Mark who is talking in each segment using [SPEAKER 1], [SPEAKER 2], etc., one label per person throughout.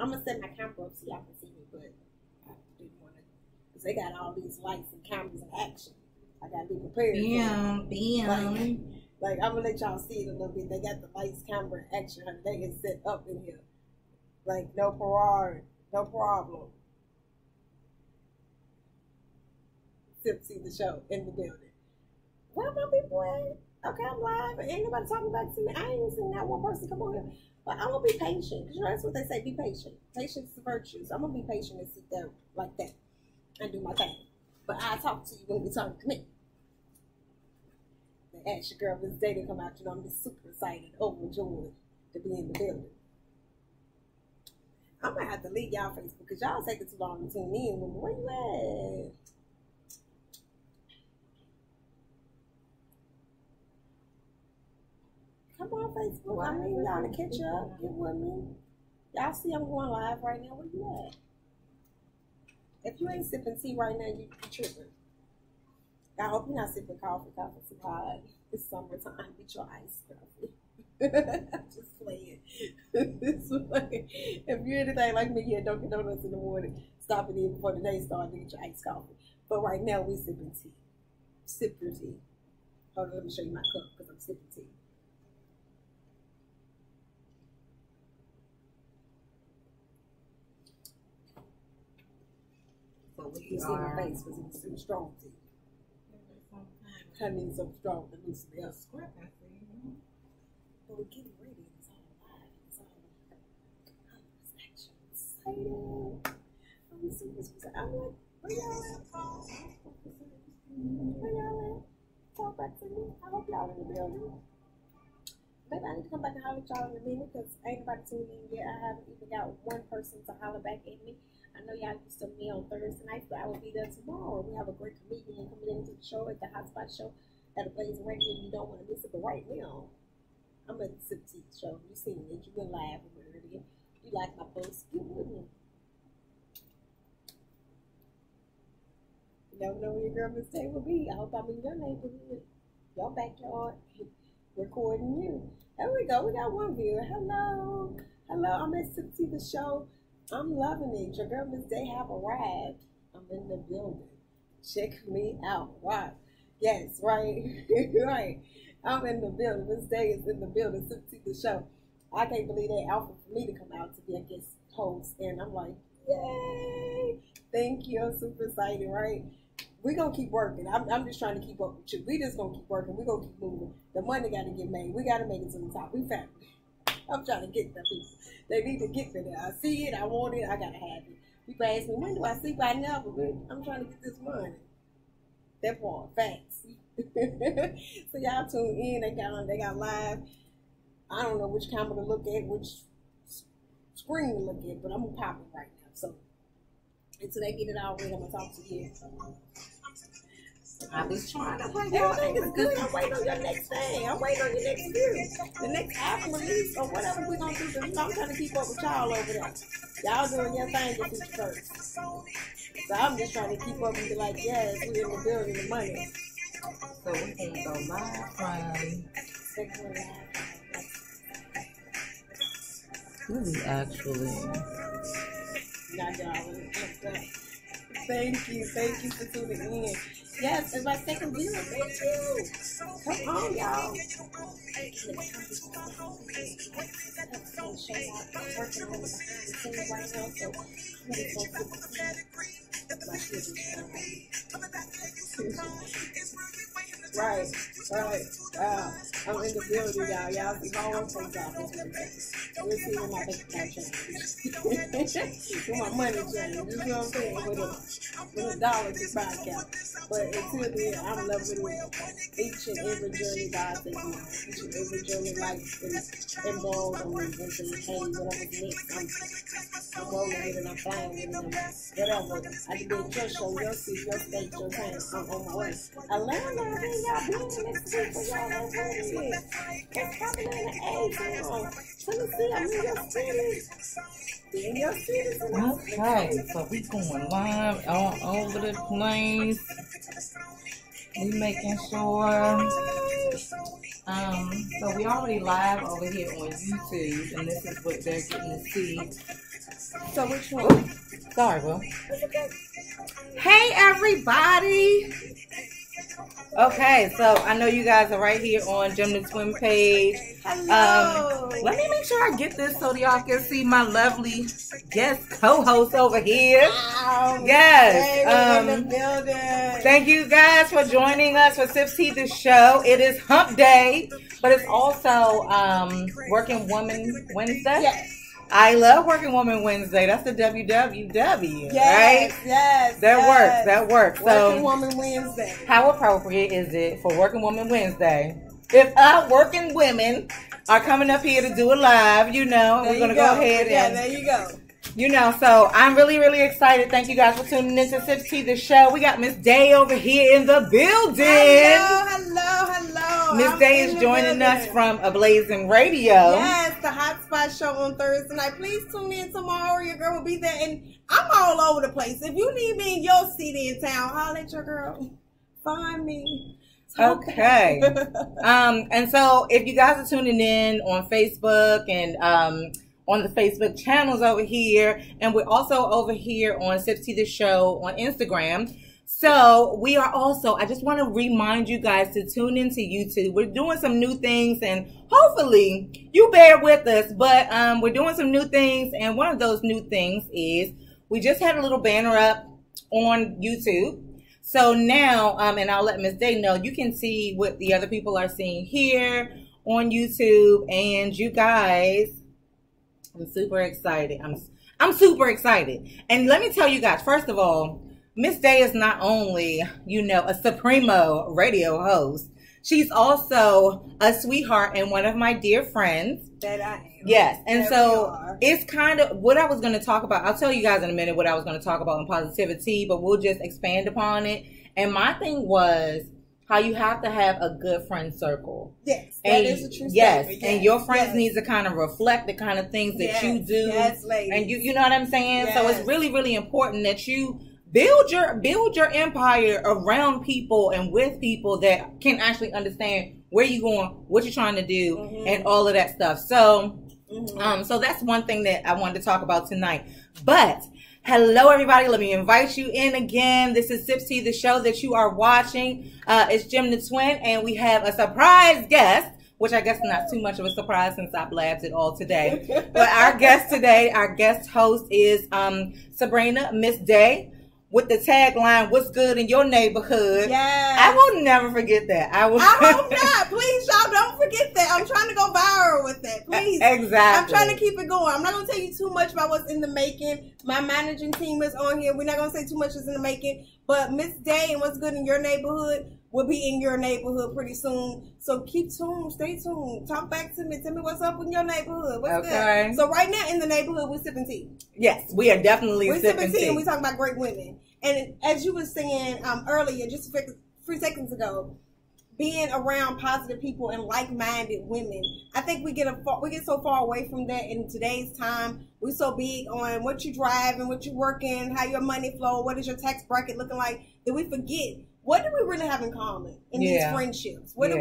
[SPEAKER 1] I'm gonna set my camera up so y'all can see me, but I didn't want to, because they got all these lights and cameras and action. I gotta be prepared. Like I'm gonna let y'all see it a little bit. They got the lights, camera, and action. They is set up in here. Like no problem. See the show in the building. Where my people at? Okay, I'm live. Ain't nobody talking back to me. I ain't even seen that one person come on here. But I'm gonna be patient. You know, that's what they say. Be patient. Patience is a virtue. So I'm gonna be patient and sit there like that and do my thing. But I talk to you when we talk to me. The action girl this day to come out. You know, I'm just super excited, overjoyed to be in the building. I'm gonna have to leave y'all Facebook because y'all taking too long to tune in. Where you at? Come on, Facebook. I need y'all to catch up. Get with me. Y'all see I'm going live right now. Where you at? If you ain't sipping tea right now, you tripping. I hope you're not sipping coffee. Coffee's too hot. It's summertime. Get your iced coffee. Just playing. If you're anything like me, yeah, don't get donuts in the morning. Stop it in before the day starts to get your iced coffee. But right now, we sipping tea. Sip your tea. Hold on, let me show you my cup because I'm sipping tea. So we can see my face because it's too strong tea. I need some strong to loosen me up. But we're getting ready. It's all live. It's all excited. I'm super excited. I'm like, where y'all at? Where y'all at? Talk back to me. I hope y'all in the building. Maybe I need to come back and holler at y'all in a minute because ain't nobody tuned in yet. I haven't even got one person to holler back at me. I know y'all used to me on Thursday nights, but I will be there tomorrow. We have a great comedian coming into the show at the DaHotShotShow at Ablazin Radio. You don't want to miss it, but right now, I'm at the Sip Tea show. You seen it. You went live with it earlier. You like my post, get with me. You never know where your girl Miss Tay will be. I hope I'm in your neighborhood, your backyard, recording you. There we go. We got one viewer. Hello. Hello. I'm at Sip Tea the show. I'm loving it. Your girl Miss Day have arrived. I'm in the building. Check me out. Wow. Yes, right. Right. I'm in the building. Miss Day is in the building. Sip Tea the show. I can't believe they offered for me to come out to be a guest host. And I'm like, yay. Thank you. I'm super excited, right? We're going to keep working. I'm just trying to keep up with you. We just going to keep working. We're going to keep moving. The money got to get made. We got to make it to the top. We family. I'm trying to get them people. They need to get me there. I see it. I want it. I got to have it. People ask me, when do I sleep? I never. I'm trying to get this money. That part. Facts. So y'all tune in. They got live. I don't know which camera to look at, which screen to look at, but I'm popping right now. So until they get it all ready, I'm going to talk to you. I was trying to wait. Everything is good. I'm waiting on your next thing. I'm waiting on your next video. The next album release or whatever we're going to do. I'm trying to keep up with y'all over there. Y'all doing your thing with each first. So I'm just trying to keep up and be like, yes, we're in the building, the money.
[SPEAKER 2] So we can go live from... Really, actually.
[SPEAKER 1] Not y'all. Thank you for tuning in. Yes, it's my second viewer. Thank you. Come on, y'all. Right. I'm in the building, y'all. Y'all see my one things out this week. We'll see when my bank account changes. When my money changes. You know what I'm saying? With a dollar to buy account. But until then, I'm loving each and every journey God takes me on. Each and every journey life is involved on me. And saying, hey, whatever's next, I'm rolling with it, I'm flying with it, whatever. I can be at your show, your city, your state, your town. I'm on my way. Atlanta, I think y'all being next week for y'all know where it is. It's happening in the A-Town. Tennessee, I'm in your city. In your city.
[SPEAKER 2] Okay, so we going live all over the place. We making sure. So we already live over here on YouTube, and this is what they're getting to see
[SPEAKER 1] So which one?
[SPEAKER 2] Sorry, Will. Hey, everybody. Okay, so I know you guys are right here on GemDTwin page.
[SPEAKER 1] Hello.
[SPEAKER 2] Let me make sure I get this so y'all can see my lovely guest co-host over here.
[SPEAKER 1] Wow,
[SPEAKER 2] Yes.
[SPEAKER 1] in the building.
[SPEAKER 2] Thank you guys for joining us for Sip Tea the show. It is Hump Day, but it's also Working Woman Wednesday.
[SPEAKER 1] Yes.
[SPEAKER 2] I love Working Woman Wednesday. That's the WWW,
[SPEAKER 1] Yes,
[SPEAKER 2] right?
[SPEAKER 1] yes.
[SPEAKER 2] That works. So,
[SPEAKER 1] Working Woman Wednesday.
[SPEAKER 2] how appropriate is it for Working Woman Wednesday if our working women are coming up here to do a live, we're going to go ahead and...
[SPEAKER 1] there you go.
[SPEAKER 2] So I'm really, really excited. Thank you guys for tuning in to Sip Tea the show. We got Miss Day over here in the building.
[SPEAKER 1] Hello.
[SPEAKER 2] Miss Day is joining us from Ablazin Radio.
[SPEAKER 1] Yes, the Hotspot show on Thursday night. Please tune in tomorrow. Your girl will be there. And I'm all over the place. If you need me in your city in town, holler at your girl. Find me.
[SPEAKER 2] Okay. And so if you guys are tuning in on Facebook and on the Facebook channels over here, and we're also over here on Sip Tea the Show on Instagram. So we are also, I just want to remind you guys to tune into YouTube. We're doing some new things, and hopefully you bear with us, but we're doing some new things, and one of those new things is we just had a little banner up on YouTube. So now, and I'll let Miss Day know, you can see what the other people are seeing here on YouTube, and you guys, I'm super excited. I'm super excited. And let me tell you guys, first of all, Miss Day is not only, a Supremo radio host, she's also a sweetheart and one of my dear friends.
[SPEAKER 1] That I am.
[SPEAKER 2] Yes. And so it's kind of what I was going to talk about. I'll tell you guys in a minute what I was going to talk about in positivity, but we'll just expand upon it. And my thing was how you have to have a good friend circle.
[SPEAKER 1] Yes, that is a true statement.
[SPEAKER 2] Yes, and your friends need to kind of reflect the kind of things that you do.
[SPEAKER 1] Yes, ladies.
[SPEAKER 2] And you know what I'm saying?
[SPEAKER 1] Yes.
[SPEAKER 2] So it's really, really important that you build your empire around people and with people that can actually understand where you're going, what you're trying to do, and all of that stuff. So, so that's one thing that I wanted to talk about tonight. But hello, everybody. Let me invite you in again. This is Sip Tea, the show that you are watching. It's GemDTwin, and we have a surprise guest, which I guess not too much of a surprise since I blabbed it all today. But our guest today, our guest host is Sabrina, Miss Day, with the tagline, "What's good in your neighborhood?"
[SPEAKER 1] Yes.
[SPEAKER 2] I will never forget that. I
[SPEAKER 1] hope not. Please, y'all, don't forget that. I'm trying to go viral with that. Please.
[SPEAKER 2] Exactly.
[SPEAKER 1] I'm trying to keep it going. I'm not going to tell you too much about what's in the making. My managing team is on here. We're not going to say too much is in the making. But Miss Day and What's Good in Your Neighborhood will be in your neighborhood pretty soon. So keep tuned. Stay tuned. Talk back to me. Tell me what's up in your neighborhood. What's good? So right now in the neighborhood, we're sipping tea.
[SPEAKER 2] Yes, we are definitely
[SPEAKER 1] sipping tea. And we're talking about great women. And as you were saying earlier, just a few seconds ago, being around positive people and like-minded women, I think we get so far away from that in today's time. We're so big on what you drive and what you're working, how your money flow, what is your tax bracket looking like, that we forget what do we really have in common in these friendships. What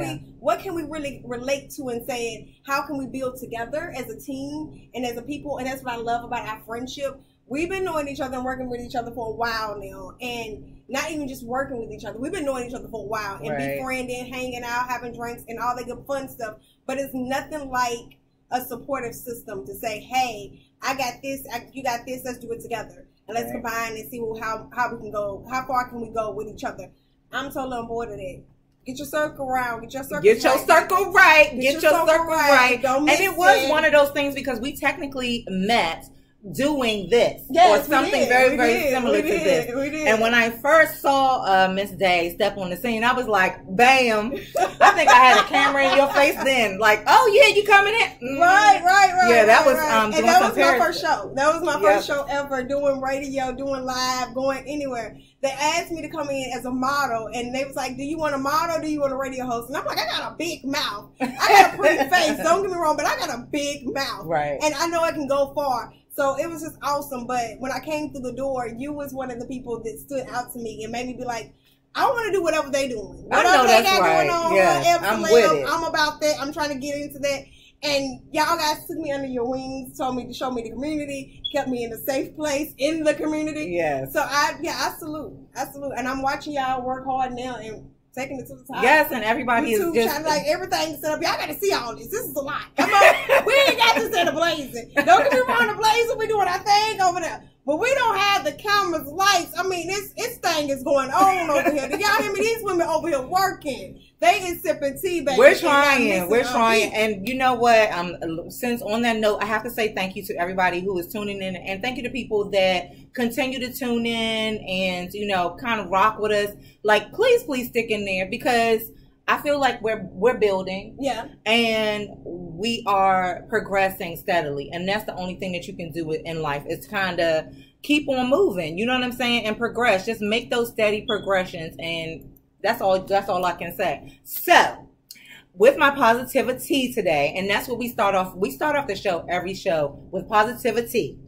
[SPEAKER 1] can we really relate to and say, how can we build together as a team and as a people? And that's what I love about our friendship. We've been knowing each other and working with each other for a while now, and not even just working with each other. We've been knowing each other for a while and befriending, hanging out, having drinks, and all that good fun stuff. But it's nothing like a supportive system to say, "Hey, I got this, you got this. Let's do it together, and let's combine and see how we can go. How far can we go with each other?" I'm totally on board with that. Get your circle around. Get your circle right.
[SPEAKER 2] Get your circle right.
[SPEAKER 1] Don't miss
[SPEAKER 2] it. And it was one of those things because we technically met doing this or something very, very similar to this.
[SPEAKER 1] We did.
[SPEAKER 2] And when I first saw Miss Day step on the scene, I was like, bam. I think I had a camera in your face then. Like, oh, yeah, you coming in?
[SPEAKER 1] Right.
[SPEAKER 2] Yeah, that was
[SPEAKER 1] and that was my first show. That was my first show ever, doing radio, doing live, going anywhere. They asked me to come in as a model, and they was like, "Do you want a model or do you want a radio host?" And I'm like, I got a big mouth. I got a pretty face. Don't get me wrong, but I got a big mouth.
[SPEAKER 2] Right.
[SPEAKER 1] And I know I can go far. So it was just awesome. But when I came through the door, you was one of the people that stood out to me and made me be like, I want to do whatever they doing. Whatever
[SPEAKER 2] I know
[SPEAKER 1] they
[SPEAKER 2] that's
[SPEAKER 1] got
[SPEAKER 2] right.
[SPEAKER 1] going on,
[SPEAKER 2] yes, I'm with it.
[SPEAKER 1] I'm about that. I'm trying to get into that. And y'all guys took me under your wings, told me to show me the community, kept me in a safe place in the community.
[SPEAKER 2] Yes.
[SPEAKER 1] So I salute. And I'm watching y'all work hard now and taking it to the top.
[SPEAKER 2] Yes, and everybody
[SPEAKER 1] YouTube,
[SPEAKER 2] is just
[SPEAKER 1] like everything set up. Y'all got to see all this. This is a lot. Come on, we ain't got this at Ablazin. Don't get me wrong, Ablazin, we doing our thing over there. But we don't have the cameras, lights. I mean, this thing is going on over here. Do y'all hear me? These women over here working. They is sipping tea, baby.
[SPEAKER 2] We're trying. And you know what? Since on that note, I have to say thank you to everybody who is tuning in. And thank you to people that continue to tune in and, you know, kind of rock with us. Like, please stick in there, because I feel like we're building.
[SPEAKER 1] Yeah.
[SPEAKER 2] And we are progressing steadily. And that's the only thing that you can do in life. It's kind of keep on moving. You know what I'm saying? And progress. Just make those steady progressions. And that's all I can say. So, with my positivity today, and that's what we start off the show, every show, with positivity.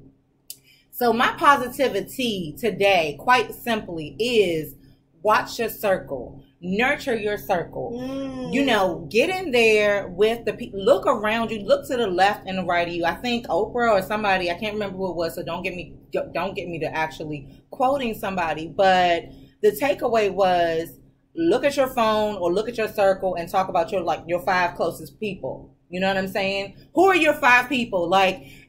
[SPEAKER 2] So my positivity today, quite simply, is watch your circle. Nurture your circle. You know, get in there with the people. Look around you. Look to the left and the right of you. I think Oprah or somebody, I can't remember who it was, so don't get me to actually quoting somebody. But the takeaway was, look at your phone or look at your circle and talk about your 5 closest people. You know what I'm saying? Who are your 5 people?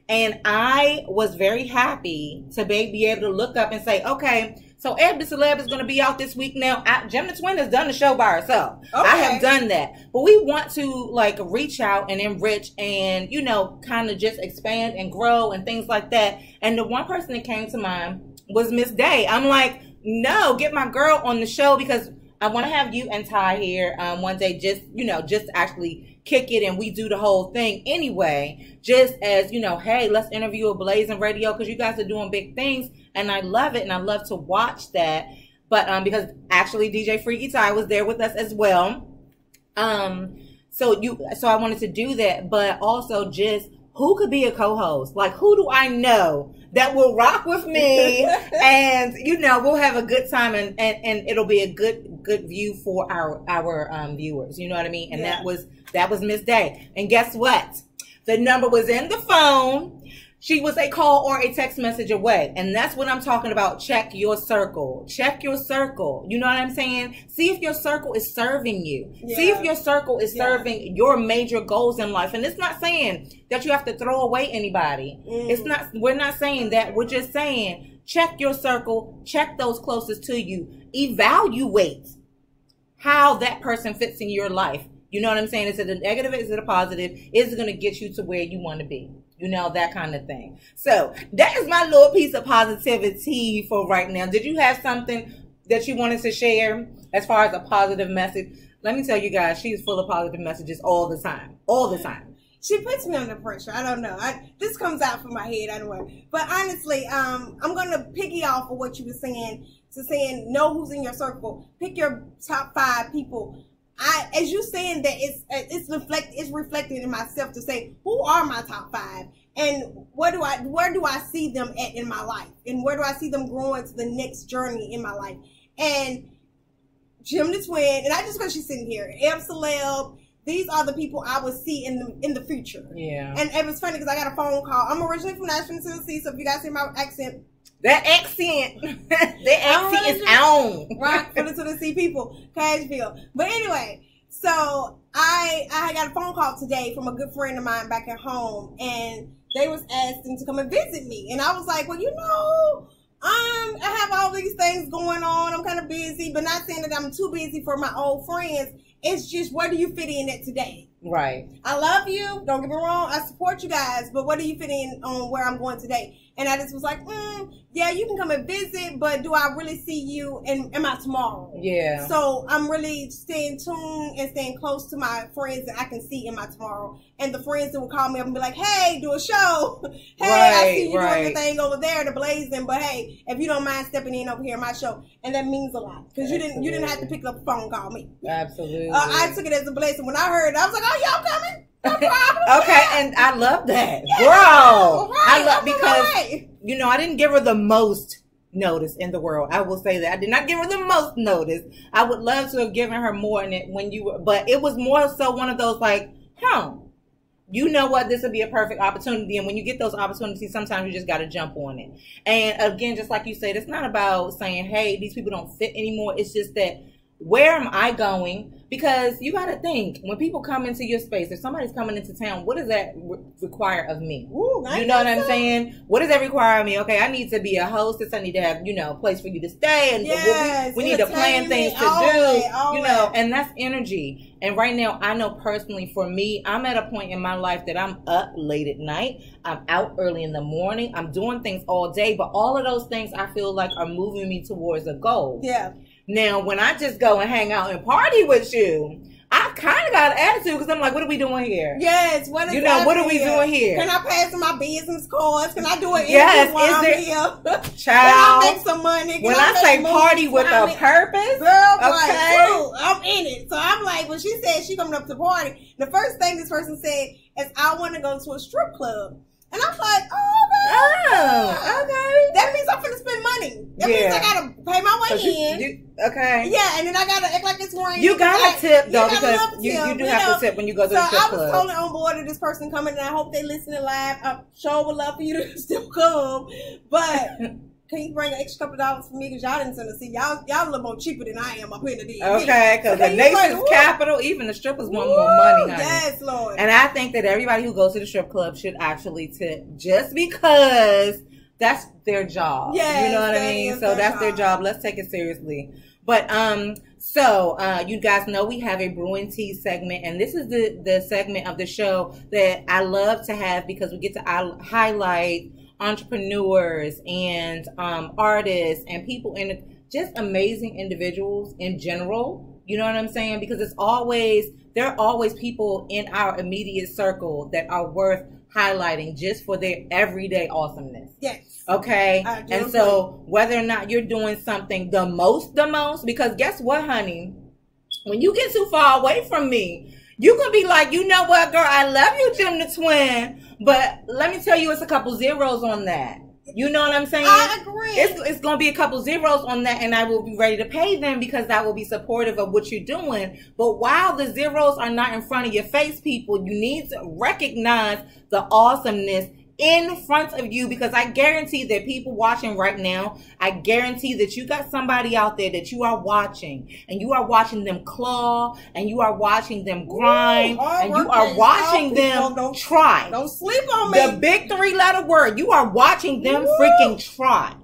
[SPEAKER 2] And I was very happy to be able to look up and say, okay, so EbDeCeleb is going to be out this week now. GemDTwin has done the show by herself. Okay. I have done that. But we want to reach out and enrich and, you know, kind of just expand and grow and things like that. And the one person that came to mind was Miss Day. I'm like, no, get my girl on the show, because I want to have you and Ty here one day, just actually kick it and we do the whole thing anyway. Just as, you know, hey, let's interview Ablazin Radio, because you guys are doing big things and I love it and I love to watch that. But because actually DJ Freaky Ty was there with us as well. So I wanted to do that, but also just who could be a co-host? Like, who do I know that will rock with me and, you know, we'll have a good time and it'll be a good view for our viewers. You know what I mean? And that was Miss Day. And guess what? The number was in the phone. She was a call or a text message away. And that's what I'm talking about. Check your circle. Check your circle. You know what I'm saying? See if your circle is serving you. Yeah. See if your circle is serving your major goals in life. And it's not saying that you have to throw away anybody. We're not saying that. We're just saying check your circle. Check those closest to you. Evaluate how that person fits in your life. You know what I'm saying? Is it a negative? Is it a positive? Is it going to get you to where you want to be? You know, that kind of thing. So that is my little piece of positivity for right now. Did you have something that you wanted to share as far as a positive message? Let me tell you guys, she's full of positive messages all the time. All the time.
[SPEAKER 1] She puts me under pressure. I don't know. This comes out from my head. I don't know. But honestly, I'm going to piggy off of what you were saying. To saying, know who's in your circle. Pick your top 5 people. As you saying that, it's reflected in myself to say, who are my top 5, and where do I see them at in my life, and where do I see them growing to the next journey in my life? And GemDTwin, and not just because she's sitting here, EbDeCeleb, these are the people I would see in the future. Yeah. And it was funny because I got a phone call. I'm originally from Nashville, Tennessee, so if you guys hear my accent.
[SPEAKER 2] That accent is on.
[SPEAKER 1] Right, for the Tennessee people, Cashville. But anyway, so I got a phone call today from a good friend of mine back at home, and they was asking to come and visit me. And I was like, well, you know, I have all these things going on. I'm kind of busy, but not saying that I'm too busy for my old friends. It's just, where do you fit in at today?
[SPEAKER 2] Right.
[SPEAKER 1] I love you. Don't get me wrong. I support you guys, but where do you fit in on where I'm going today? And I just was like, yeah, you can come and visit, but do I really see you in my tomorrow? Yeah. So I'm really staying tuned and staying close to my friends that I can see in my tomorrow. And the friends that will call me up and be like, hey, do a show. Hey, I see you doing the thing over there, the Blazing, but hey, if you don't mind stepping in over here in my show. And that means a lot, because you didn't have to pick up the phone and call me.
[SPEAKER 2] Absolutely.
[SPEAKER 1] I took it as a blessing. When I heard it, I was like, oh, y'all coming? No problem.
[SPEAKER 2] Okay, and I love that. Yeah, bro. Right, I love because, you know, I didn't give her the most notice in the world. I will say that. I did not give her the most notice. I would love to have given her more in it but it was more so one of those like, you know what, this would be a perfect opportunity. And when you get those opportunities, sometimes you just got to jump on it. And again, just like you said, it's not about saying, hey, these people don't fit anymore. It's just that, where am I going? Because you got to think, when people come into your space, if somebody's coming into town, what does that require of me?
[SPEAKER 1] Ooh,
[SPEAKER 2] you know what I'm saying? What does that require of me? Okay, I need to be a hostess. I need to have, a place for you to stay. And we need to plan things to do, and that's energy. And right now, I know personally for me, I'm at a point in my life that I'm up late at night. I'm out early in the morning. I'm doing things all day. But all of those things I feel like are moving me towards a goal.
[SPEAKER 1] Yeah.
[SPEAKER 2] Now, when I just go and hang out and party with you, I kind of got an attitude because I'm like, what are we doing here?
[SPEAKER 1] Yes, what are
[SPEAKER 2] we doing here?
[SPEAKER 1] Can I pass my business cards? Can I do it?
[SPEAKER 2] Yes,
[SPEAKER 1] while I'm here?
[SPEAKER 2] Child,
[SPEAKER 1] can I make some money?
[SPEAKER 2] When I say party with a purpose,
[SPEAKER 1] girl, like, I'm in it. So I'm like, when she said she coming up to party, the first thing this person said is, I want to go to a strip club. And I'm like, okay. That means I'm finna spend money. That means I gotta pay my way in.
[SPEAKER 2] Okay.
[SPEAKER 1] Yeah, and then I gotta act like it's rain.
[SPEAKER 2] You gotta tip though, because you do have to tip when you go to the strip club.
[SPEAKER 1] So I was totally on board with this person coming, and I hope they listening live. I sure would love for you to still come, but can you bring an extra couple of dollars for me? Because y'all didn't send us. See, y'all a little more cheaper than I am up here in the DMV.
[SPEAKER 2] Okay, because the nation's capital, even the strippers want more money, honey.
[SPEAKER 1] Yes, Lord.
[SPEAKER 2] And I think that everybody who goes to the strip club should actually tip, just because that's their job.
[SPEAKER 1] Yes,
[SPEAKER 2] you know what I mean? So that's their job. Let's take it seriously. But so you guys know we have a brewing tea segment, and this is the segment of the show that I love to have because we get to highlight entrepreneurs and artists and people in just amazing individuals in general. You know what I'm saying? Because there are always people in our immediate circle that are worth highlighting just for their everyday awesomeness.
[SPEAKER 1] Yes.
[SPEAKER 2] Okay. And so whether or not you're doing something the most, because guess what, honey? When you get too far away from me, you can be like, you know what, girl, I love you, GemDTwin, but let me tell you, it's a couple zeros on that. You know what I'm saying?
[SPEAKER 1] I agree.
[SPEAKER 2] It's going to be a couple zeros on that, and I will be ready to pay them because that will be supportive of what you're doing. But while the zeros are not in front of your face, people, you need to recognize the awesomeness in front of you, because I guarantee that people watching right now, I guarantee that you got somebody out there that you are watching, and you are watching them claw, and you are watching them grind, and you are watching them try.
[SPEAKER 1] Don't sleep on me.
[SPEAKER 2] The big 3-letter word. You are watching them freaking try.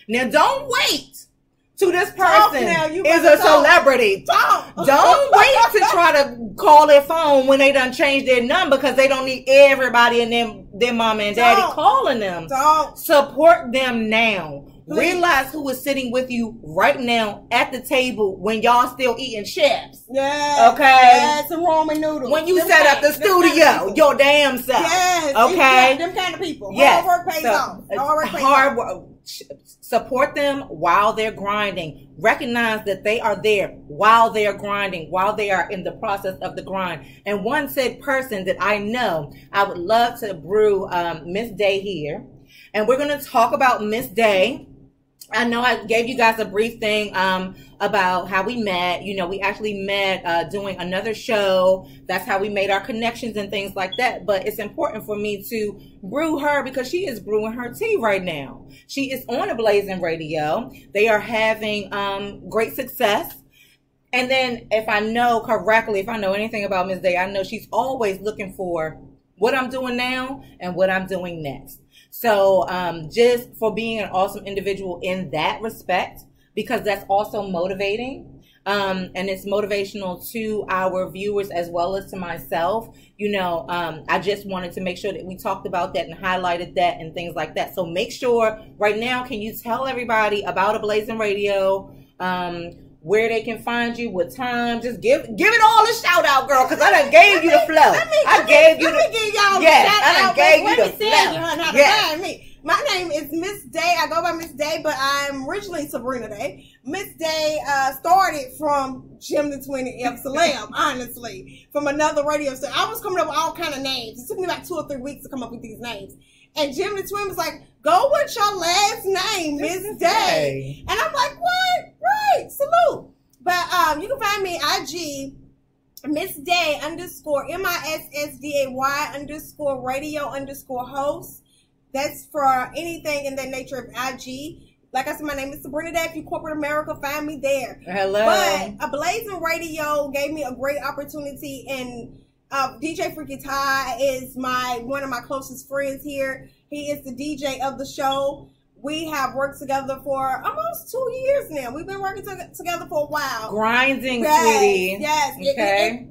[SPEAKER 2] Now don't wait till this person is a celebrity. Don't wait to try to call their phone when they done changed their number, because they don't need everybody and their mama and daddy calling them. Support them now. Please. Realize who is sitting with you right now at the table when y'all still eating chips.
[SPEAKER 1] Yeah.
[SPEAKER 2] Okay.
[SPEAKER 1] Yeah, some ramen noodles.
[SPEAKER 2] When you set up the studio, your damn self.
[SPEAKER 1] Yes.
[SPEAKER 2] Okay.
[SPEAKER 1] Them kind of people.
[SPEAKER 2] Yes.
[SPEAKER 1] Hard work pays off. Hard work.
[SPEAKER 2] Support them while they're grinding. Recognize that they are there while they are grinding, while they are in the process of the grind. And one said person that I know, I would love to brew Miss Day here. And we're going to talk about Miss Day. I know I gave you guys a brief thing about how we met. You know, we actually met doing another show. That's how we made our connections and things like that. But it's important for me to brew her because she is brewing her tea right now. She is on Ablazin Radio. They are having great success. And then if I know correctly, if I know anything about Miss Day, I know she's always looking for what I'm doing now and what I'm doing next. So just for being an awesome individual in that respect, because that's also motivating. And it's motivational to our viewers as well as to myself. You know, I just wanted to make sure that we talked about that and highlighted that and things like that. So make sure right now, can you tell everybody about Ablazin Radio, where they can find you, what time? Just give it all a shout out, girl, because I done gave you the flow.
[SPEAKER 1] Let me give y'all a shout out. Let me tell you how to find me. My name is Miss Day. I go by Miss Day, but I'm originally Sabrina Day. Miss Day started from GemDTwin and EbDeCeleb, honestly, from another radio station. I was coming up with all kind of names. It took me about 2 or 3 weeks to come up with these names. And GemDTwin was like, go with your last name, Miss Day. And I'm like, what? Right, salute. But you can find me IG
[SPEAKER 3] Miss Day _ MISSDAY_radio_host. That's for anything in that nature of IG. Like I said, my name is Sabrina Day. If you corporate America, find me there.
[SPEAKER 2] Hello.
[SPEAKER 3] But Ablazin Radio gave me a great opportunity, and DJ Freaky Ty is one of my closest friends here. He is the DJ of the show. We have worked together for almost 2 years now. We've been working together for a while.
[SPEAKER 2] Grinding, sweetie.
[SPEAKER 3] Yes.
[SPEAKER 2] Okay.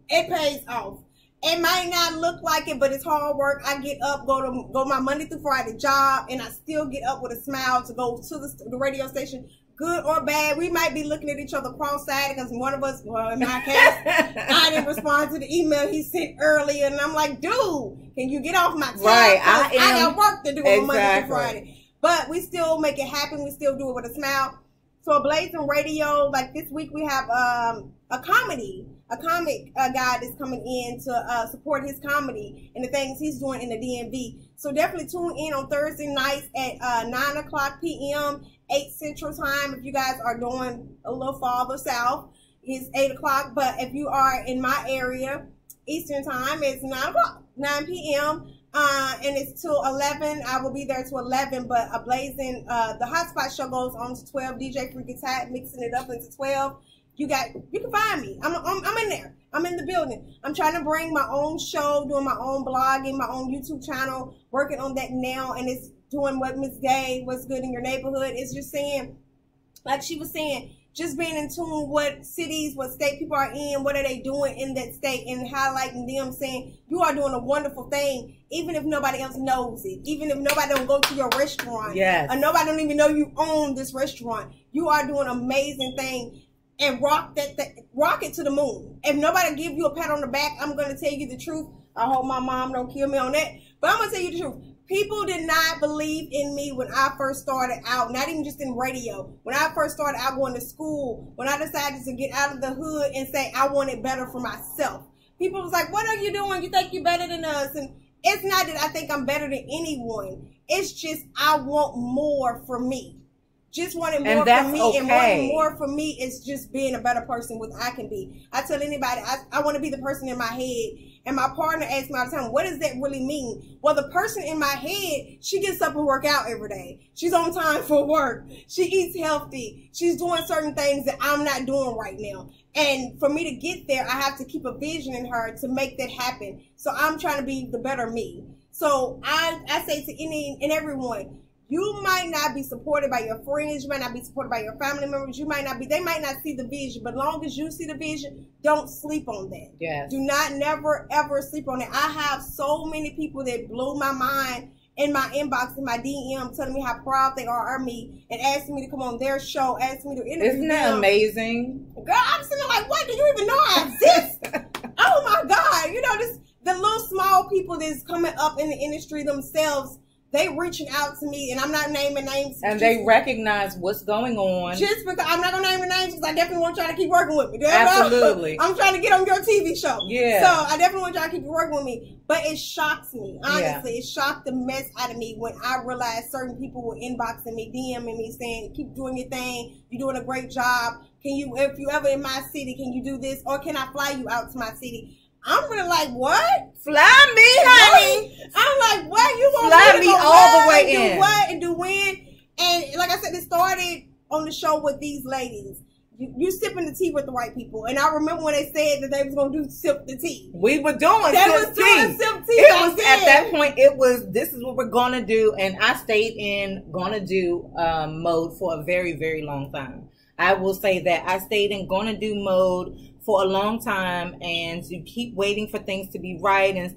[SPEAKER 3] It pays off. It might not look like it, but it's hard work. I get up, go my Monday through Friday job, and I still get up with a smile to go to the radio station. Good or bad, we might be looking at each other cross-eyed because one of us, well, in my case, I didn't respond to the email he sent earlier, and I'm like, dude, can you get off my time?
[SPEAKER 2] Right,
[SPEAKER 3] I got work to do on Monday through Friday. But we still make it happen. We still do it with a smile. So Ablazin Radio, like this week we have a comic guy that's coming in to support his comedy and the things he's doing in the DMV. So definitely tune in on Thursday nights at 9 o'clock p.m., 8 Central Time. If you guys are doing a little farther south, it's 8 o'clock. But if you are in my area, Eastern Time, it's 9 o'clock, 9 p.m., and it's till 11. I will be there till 11, but Ablazin, the Hotspot show goes on to 12. DJ Freaky Tat mixing it up into 12. You can find me. I'm in there. I'm in the building. I'm trying to bring my own show, doing my own blogging, my own YouTube channel, working on that now, and it's doing what Miss Day, what's good in your neighborhood. It's just saying, like she was saying, just being in tune what cities, what state people are in, what are they doing in that state, and highlighting them, saying you are doing a wonderful thing, even if nobody else knows it, even if nobody don't go to your restaurant,
[SPEAKER 2] yes,
[SPEAKER 3] or nobody don't even know you own this restaurant. You are doing an amazing thing, and rock it to the moon. If nobody give you a pat on the back, I'm gonna tell you the truth. I hope my mom don't kill me on that, but I'm gonna tell you the truth. People did not believe in me when I first started out, not even just in radio. When I first started out going to school, when I decided to get out of the hood and say I want it better for myself. People was like, what are you doing? You think you're better than us? And it's not that I think I'm better than anyone. It's just I want more for me. Just wanting more for me,
[SPEAKER 2] okay.
[SPEAKER 3] And wanting more for me is just being a better person what I can be. I tell anybody, I want to be the person in my head. And my partner asks me all the time, what does that really mean? Well, the person in my head, she gets up and work out every day. She's on time for work. She eats healthy. She's doing certain things that I'm not doing right now. And for me to get there, I have to keep a vision in her to make that happen. So I'm trying to be the better me. So I say to any and everyone, you might not be supported by your friends. You might not be supported by your family members. They might not see the vision. But long as you see the vision, don't sleep on that.
[SPEAKER 2] Yes.
[SPEAKER 3] Do not never, ever sleep on it. I have so many people that blew my mind in my inbox, in my DM, telling me how proud they are of me and asking me to come on their show, asking me to interview them.
[SPEAKER 2] Isn't that amazing?
[SPEAKER 3] Girl, I'm sitting there like, what? Do you even know I exist? Oh, my God. You know, the little small people that's coming up in the industry themselves, they reaching out to me, and I'm not naming names.
[SPEAKER 2] And they recognize what's going on.
[SPEAKER 3] Just because I'm not going to name the names because I definitely want y'all to keep working with me.
[SPEAKER 2] Absolutely.
[SPEAKER 3] I'm trying to get on your TV show.
[SPEAKER 2] Yeah.
[SPEAKER 3] So I definitely want y'all to keep working with me. But it shocks me. Honestly,
[SPEAKER 2] yeah.
[SPEAKER 3] It shocked the mess out of me when I realized certain people were inboxing me, DMing me, saying, keep doing your thing. You're doing a great job. If you ever in my city, can you do this? Or can I fly you out to my city? I'm really like, what?
[SPEAKER 2] Fly me, honey.
[SPEAKER 3] I'm like, what? You want
[SPEAKER 2] fly
[SPEAKER 3] me
[SPEAKER 2] me all the way in?
[SPEAKER 3] Do what and do when? And like I said, it started on the show with these ladies. You sipping the tea with the right people. And I remember when they said that they was going to do sip the tea.
[SPEAKER 2] We were doing
[SPEAKER 3] sip tea.
[SPEAKER 2] At that point, it was, this is what we're going to do. And I stayed in gonna do mode for a very, very long time. I will say that I stayed in gonna do mode for a long time, and you keep waiting for things to be right,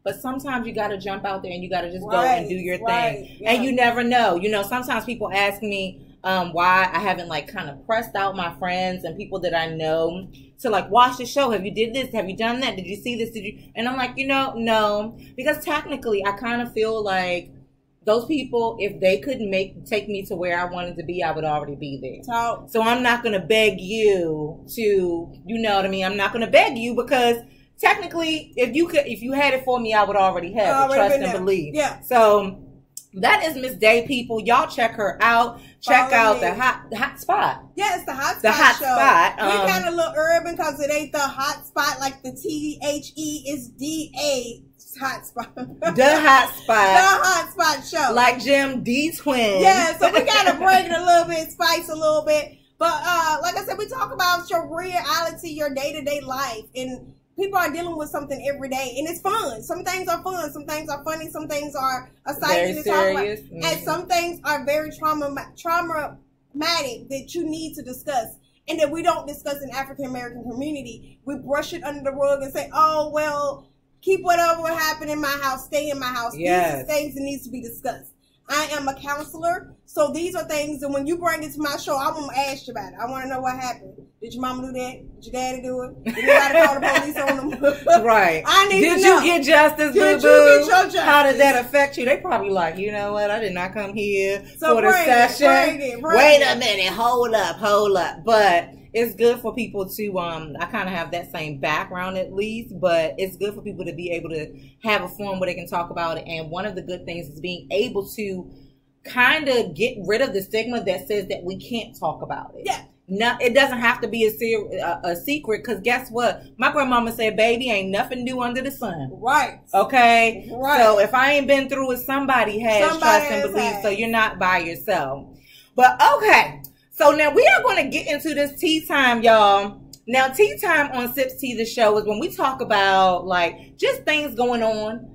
[SPEAKER 2] but sometimes you got to jump out there and you got to just go and do your thing. Yeah. And you never know. You know, sometimes people ask me why I haven't like kind of pressed out my friends and people that I know to like watch the show. Have you did this? Have you done that? Did you see this? Did you? And I'm like, no, because technically I kind of feel like those people, if they could take me to where I wanted to be, I would already be there. So I'm not going to beg you to, you know what I mean? I'm not going to beg you because technically, if you had it for me, I would already have it. Trust and believe.
[SPEAKER 3] Yeah.
[SPEAKER 2] So That is Miss Day, people. Y'all check her out. Check out the hot spot.
[SPEAKER 3] Yeah, it's the hot spot.
[SPEAKER 2] The hot
[SPEAKER 3] show.
[SPEAKER 2] spot.
[SPEAKER 3] We got a little urban because it ain't the hot spot like the THE is DA hot spot.
[SPEAKER 2] The hot spot.
[SPEAKER 3] The hot spot show.
[SPEAKER 2] Like GemDTwin.
[SPEAKER 3] Yeah, so we gotta break it a little bit, spice a little bit. But like I said, we talk about your reality, your day-to-day life, and people are dealing with something every day, and it's fun. Some things are fun, some things are funny, some things are exciting to talk about, and some things are very traumatic that you need to discuss, and that we don't discuss in African American community. We brush it under the rug and say, "Oh well, keep whatever happened in my house, stay in my house."
[SPEAKER 2] Yes.
[SPEAKER 3] These are things that needs to be discussed. I am a counselor, so these are things that when you bring it to my show, I'm going to ask you about it. I want to know what happened. Did your mama do that? Did your daddy do it? Did anybody call the police on them?
[SPEAKER 2] Right.
[SPEAKER 3] I need to know.
[SPEAKER 2] Did you get justice,
[SPEAKER 3] Did
[SPEAKER 2] boo-boo?
[SPEAKER 3] you get your justice?
[SPEAKER 2] How did that affect you? They probably like, you know what? I did not come here
[SPEAKER 3] So
[SPEAKER 2] for the session.
[SPEAKER 3] Wait
[SPEAKER 2] a minute. Hold up. But it's good for people to, I kind of have that same background at least, but it's good for people to be able to have a forum where they can talk about it. And one of the good things is being able to kind of get rid of the stigma that says that we can't talk about it.
[SPEAKER 3] Yeah.
[SPEAKER 2] No, it doesn't have to be a secret, because guess what? My grandmama said, baby, ain't nothing new under the sun.
[SPEAKER 3] Right.
[SPEAKER 2] Okay?
[SPEAKER 3] Right.
[SPEAKER 2] So if I ain't been through it, somebody has, trust and believe, so you're not by yourself. But okay. So now we are going to get into this tea time, y'all. Now, tea time on Sips Tea, the show, is when we talk about, like, just things going on.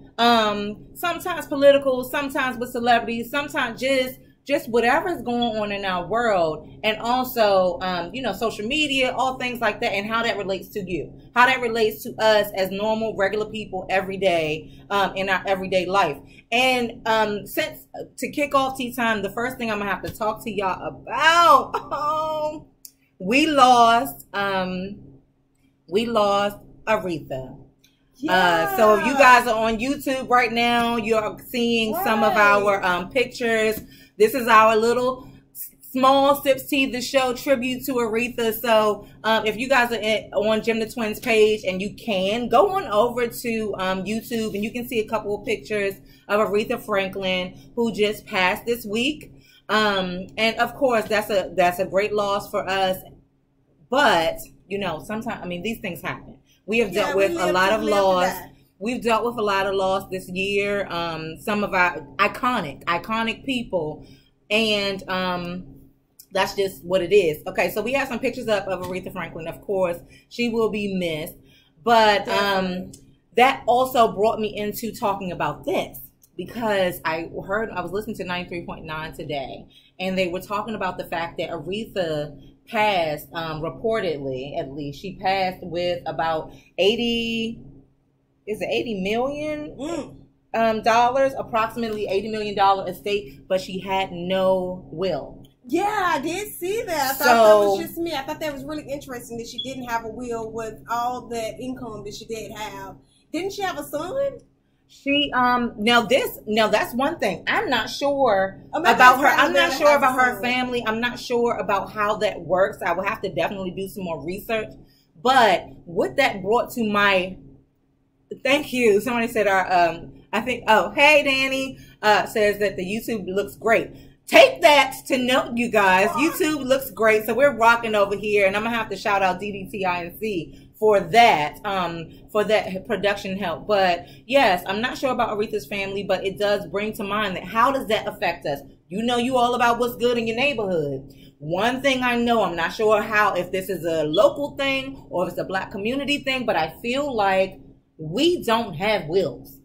[SPEAKER 2] Sometimes political, sometimes with celebrities, sometimes just whatever's going on in our world, and also, you know, social media, all things like that, and how that relates to you, how that relates to us as normal, regular people every day, in our everyday life. And, since to kick off tea time, the first thing I'm gonna have to talk to y'all about, we lost Aretha.
[SPEAKER 3] Yeah.
[SPEAKER 2] So if you guys are on YouTube right now, you're seeing some of our pictures. This is our little small Sips Tea, the show tribute to Aretha. So if you guys are on GemDTwin's page, and you can go on over to YouTube, and you can see a couple of pictures of Aretha Franklin, who just passed this week. And of course, that's a great loss for us. But you know, sometimes, I mean, these things happen. We have dealt with a lot of loss. We've dealt with a lot of loss this year. Some of our iconic people. And that's just what it is. Okay, so we have some pictures up of Aretha Franklin. Of course, she will be missed. But that also brought me into talking about this, because I was listening to 93.9 today, and they were talking about the fact that Aretha passed, reportedly, at least, she passed with about $80 million dollars, approximately $80 million estate, but she had no will.
[SPEAKER 3] Yeah, I did see that. I thought that was just me. I thought that was really interesting that she didn't have a will with all the income that she did have. Didn't she have a son? She now that's one thing. I'm not sure about her. I'm not sure about her family. I'm not sure about how that works. I will have to definitely do some more research. But what that brought to my thank you. Somebody said hey Danny says that the YouTube looks great. Take that to note, you guys. YouTube looks great. So we're rocking over here, and I'm gonna have to shout out DDTINC for that production help. But yes, I'm not sure about Aretha's family, but it does bring to mind that how does that affect us? You know, you all about what's good in your neighborhood. One thing I know, I'm not sure if this is a local thing or if it's a Black community thing, but I feel like we don't have wills.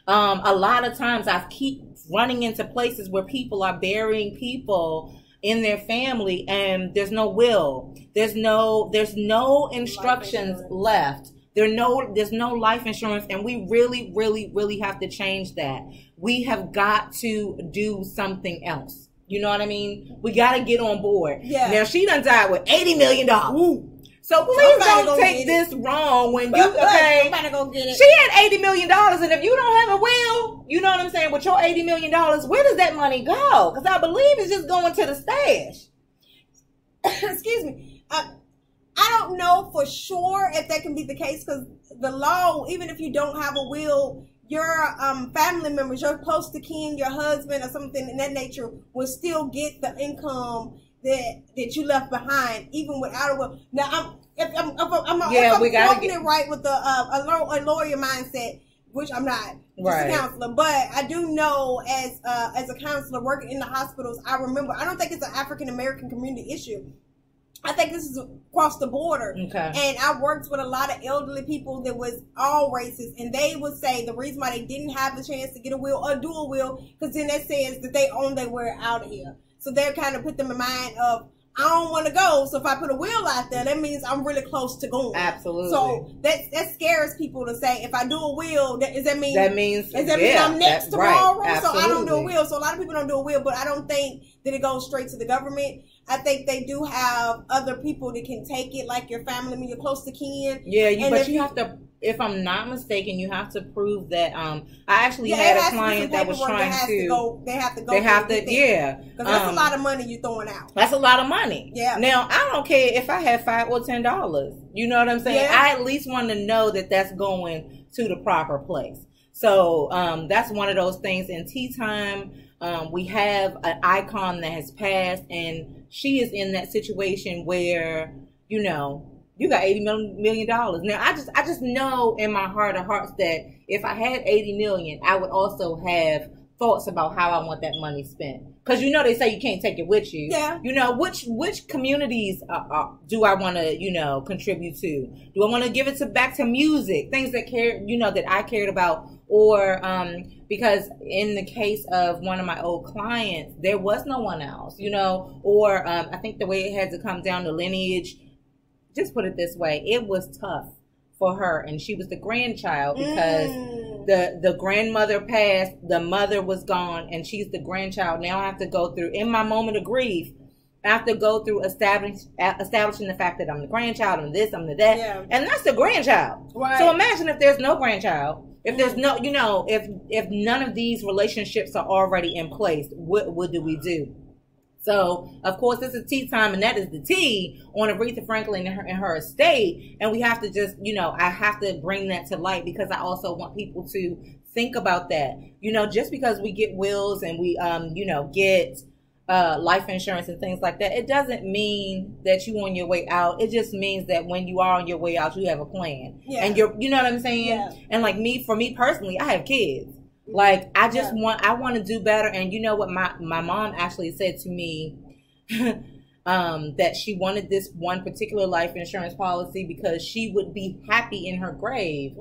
[SPEAKER 3] A lot of times I keep running into places where people are burying people in their family, and there's no will. There's no instructions left. There's no life insurance, and we really, really, really have to change that. We have got to do something else. You know what I mean? We got to get on board. Yeah. Now, she done died with $80 million. Ooh. So please don't take this wrong when you, okay? Somebody go get it. She had $80 million, and if you don't have a will, you know what I'm saying, with your $80 million, where does that money go? Because I believe it's just going to the stash. Excuse me. I don't know for sure if that can be the case, because the law, even if you don't have a will, your family members, your close to kin, your husband or something in that nature will still get the income that you left behind, even without a will. Now, if I'm walking it right with a lawyer mindset, which I'm not, just a counselor, but I do know as a counselor working in the hospitals, I remember, I don't think it's an African American community issue. I think this is across the border. Okay. And I worked with a lot of elderly people that was all races, and they would say the reason why they didn't have the chance to get a will or do a will, because then that says that they own their way out of here. So they kind of put them in mind of, I don't want to go, so if I put a will out there, that means I'm really close to going. Absolutely. So that scares people to say, if I do a will, does that mean I'm next tomorrow? Right. So I don't do a will. So a lot of people don't do a will, but I don't think that it goes straight to the government. I think they do have other people that can take it, like your family, you're close to kin. Yeah, but you have to, if I'm not mistaken, you have to prove that. I actually had a client that was trying to. They have to go. Yeah. Because that's a lot of money you're throwing out. That's a lot of money. Yeah. Now, I don't care if I have $5 or $10. You know what I'm saying? Yeah. I at least want to know that that's going to the proper place. So that's one of those things. In tea time, we have an icon that has passed, and she is in that situation where, you know, you got $80 million. Now, I just know in my heart of hearts that if I had $80 million, I would also have thoughts about how I want that money spent. Because, you know, they say you can't take it with you. Yeah. You know, which communities do I want to, you know, contribute to? Do I want to give it back to music? Things that that I cared about. Or because in the case of one of my old clients, there was no one else, you know, or I think the way it had to come down to lineage, just put it this way, it was tough for her. And she was the grandchild because the grandmother passed, the mother was gone, and she's the grandchild. Now I have to go through, in my moment of grief, I have to go through establishing the fact that I'm the grandchild, I'm this, I'm the that. Yeah. And that's the grandchild. Right. So imagine if there's no grandchild. If there's no, you know, if none of these relationships are already in place, what do we do? So, of course, this is tea time, and that is the tea on Aretha Franklin and her estate. And we have to just, you know, I have to bring that to light because I also want people to think about that. You know, just because we get wills and we, get life insurance and things like that, it doesn't mean that you on your way out. It just means that when you are on your way out, you have a plan. Yeah. And you know what I'm saying? Yeah. And like for me personally, I have kids. Like I want to do better. And you know what my mom actually said to me that she wanted this one particular life insurance policy because she would be happy in her grave,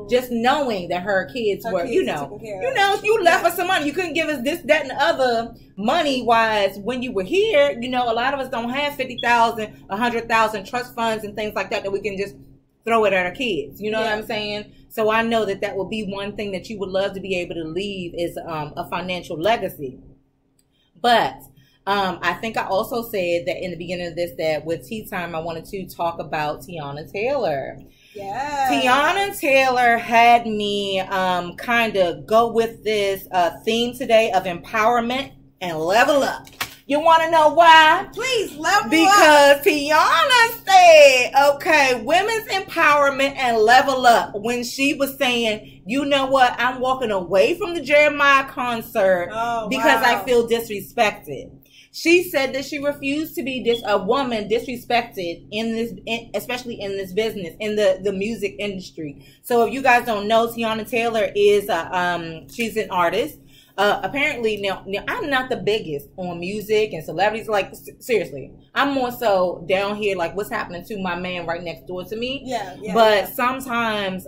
[SPEAKER 3] just knowing that her kids were, you left us some money. You couldn't give us this, that, and the other money wise when you were here. You know, a lot of us don't have 50,000, 100,000 trust funds and things like that we can just throw it at our kids. You know what I'm saying? So I know that will be one thing that you would love to be able to leave is a financial legacy. But I think I also said that in the beginning of this that with tea time I wanted to talk about Tiana Taylor. Yeah. Tiana Taylor had me kind of go with this theme today of empowerment and level up. You want to know why? Please level up. Because Tiana said, okay, women's empowerment and level up when she was saying, you know what, I'm walking away from the Jeremiah concert because I feel disrespected. She said that she refused to be a woman disrespected especially in this business, in the music industry. So if you guys don't know, Tiana Taylor is she's an artist. Apparently now I'm not the biggest on music and celebrities. Like seriously, I'm more so down here like what's happening to my man right next door to me. But sometimes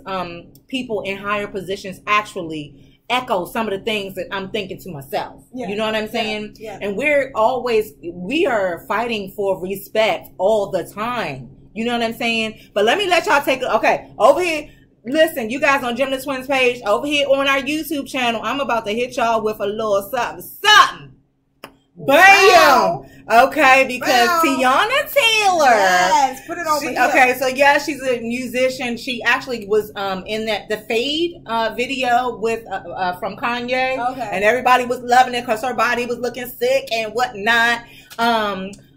[SPEAKER 3] people in higher positions actually echo some of the things that I'm thinking to myself. You know what I'm saying? And we are fighting for respect all the time. You know what I'm saying? But let me let y'all over here. Listen, you guys on GemDTwin's page, over here on our YouTube channel, I'm about to hit y'all with a little something. Bam! Wow. Okay, because Tiana Taylor. Yes, put it over here. Okay, so she's a musician. She actually was in the Fade video with from Kanye. Okay. And everybody was loving it because her body was looking sick and whatnot.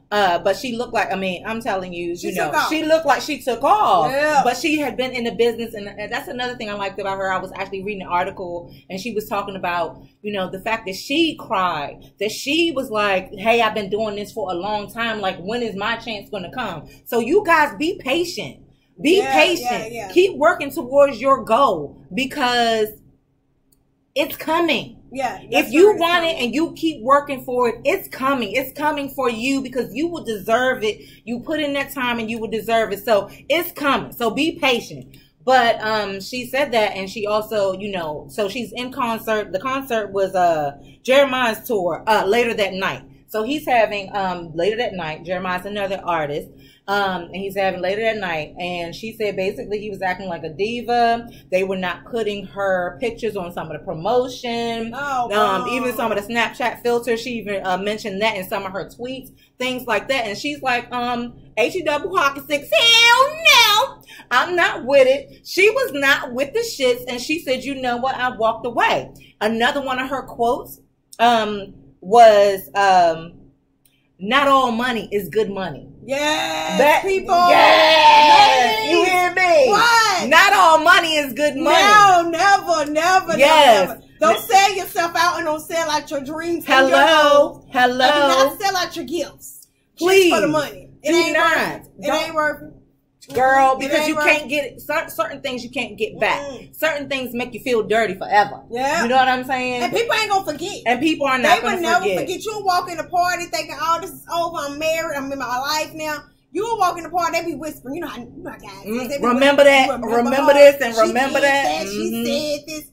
[SPEAKER 2] But she looked like, I mean, I'm telling you,
[SPEAKER 3] she
[SPEAKER 2] looked like she took off.
[SPEAKER 3] Yeah.
[SPEAKER 2] But she had been in the business, and that's another thing I liked about her. I was actually reading an article, and she was talking about, the fact that she cried, that she was like, hey, I've been doing this for a long time. Like, when is my chance going to come? So you guys be patient. Be patient.
[SPEAKER 3] Yeah.
[SPEAKER 2] Keep working towards your goal because it's coming.
[SPEAKER 3] Yeah.
[SPEAKER 2] If you want it and you keep working for it, it's coming. It's coming for you because you will deserve it. You put in that time and you will deserve it. So it's coming. So be patient. But she said that, and she also, so she's in concert. The concert was Jeremiah's tour later that night. So he's having later that night. Jeremiah's another artist. And he's having later that night. And she said basically he was acting like a diva. They were not putting her pictures on some of the promotion. Even some of the Snapchat filters. She even mentioned that in some of her tweets. Things like that. And she's like, H-E-double hockey sticks. Hell no. I'm not with it. She was not with the shits. And she said, you know what? I walked away. Another one of her quotes was, not all money is good money.
[SPEAKER 3] Yes, people.
[SPEAKER 2] Yes, you hear me?
[SPEAKER 3] What?
[SPEAKER 2] Not all money is good money.
[SPEAKER 3] No, never.
[SPEAKER 2] Yes.
[SPEAKER 3] Never. Don't sell yourself out and don't sell out your dreams.
[SPEAKER 2] Hello.
[SPEAKER 3] Do not sell out your gifts.
[SPEAKER 2] Please.
[SPEAKER 3] Just for the money. It ain't worth it.
[SPEAKER 2] Girl, because you can't get it. Certain things you can't get back. Certain things make you feel dirty forever.
[SPEAKER 3] Yeah.
[SPEAKER 2] You know what I'm saying?
[SPEAKER 3] And people ain't gonna forget.
[SPEAKER 2] And people are not gonna forget.
[SPEAKER 3] They would never forget. You'll walk in the party thinking, oh, this is over. I'm married. I'm in my life now. You'll walk in the party, they be whispering. You know how guys.
[SPEAKER 2] Remember that. Remember this and remember that.
[SPEAKER 3] She said this.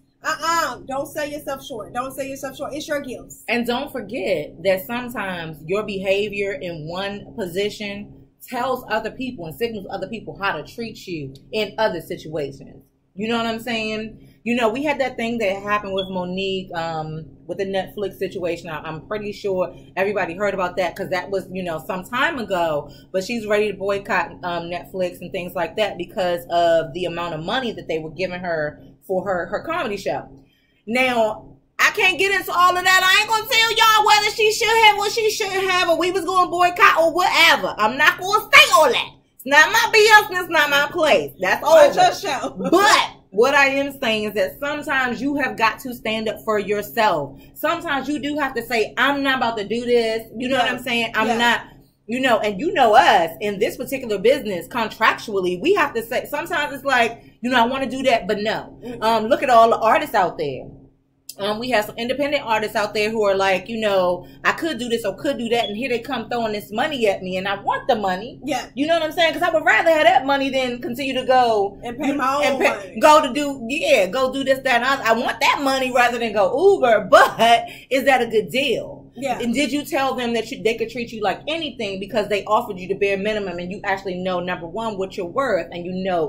[SPEAKER 3] Don't sell yourself short. Don't sell yourself short. It's your gifts.
[SPEAKER 2] And don't forget that sometimes your behavior in one position tells other people and signals other people how to treat you in other situations. You know what I'm saying? We had that thing that happened with Monique with the Netflix situation. I'm pretty sure everybody heard about that because that was, some time ago. But she's ready to boycott Netflix and things like that because of the amount of money that they were giving her for her comedy show. Now, I can't get into all of that. I ain't gonna tell y'all whether she should have, what she shouldn't have, or we was gonna boycott or whatever. I'm not gonna say all that. It's not my BS and it's not my place. That's all.
[SPEAKER 3] Your show.
[SPEAKER 2] But what I am saying is that sometimes you have got to stand up for yourself. Sometimes you do have to say, I'm not about to do this. You know what I'm saying? I'm not, and us in this particular business, contractually, we have to say, sometimes it's like, I want to do that, but no. Look at all the artists out there. We have some independent artists out there who are like, I could do this or could do that, and here they come throwing this money at me, and I want the money.
[SPEAKER 3] Yeah.
[SPEAKER 2] You know what I'm saying? Because I would rather have that money than continue to go
[SPEAKER 3] and pay my own money.
[SPEAKER 2] Go do this, that, and other. I want that money rather than go Uber, but is that a good deal?
[SPEAKER 3] Yeah.
[SPEAKER 2] And did you tell them that they could treat you like anything because they offered you the bare minimum, and you actually know, number one, what you're worth, and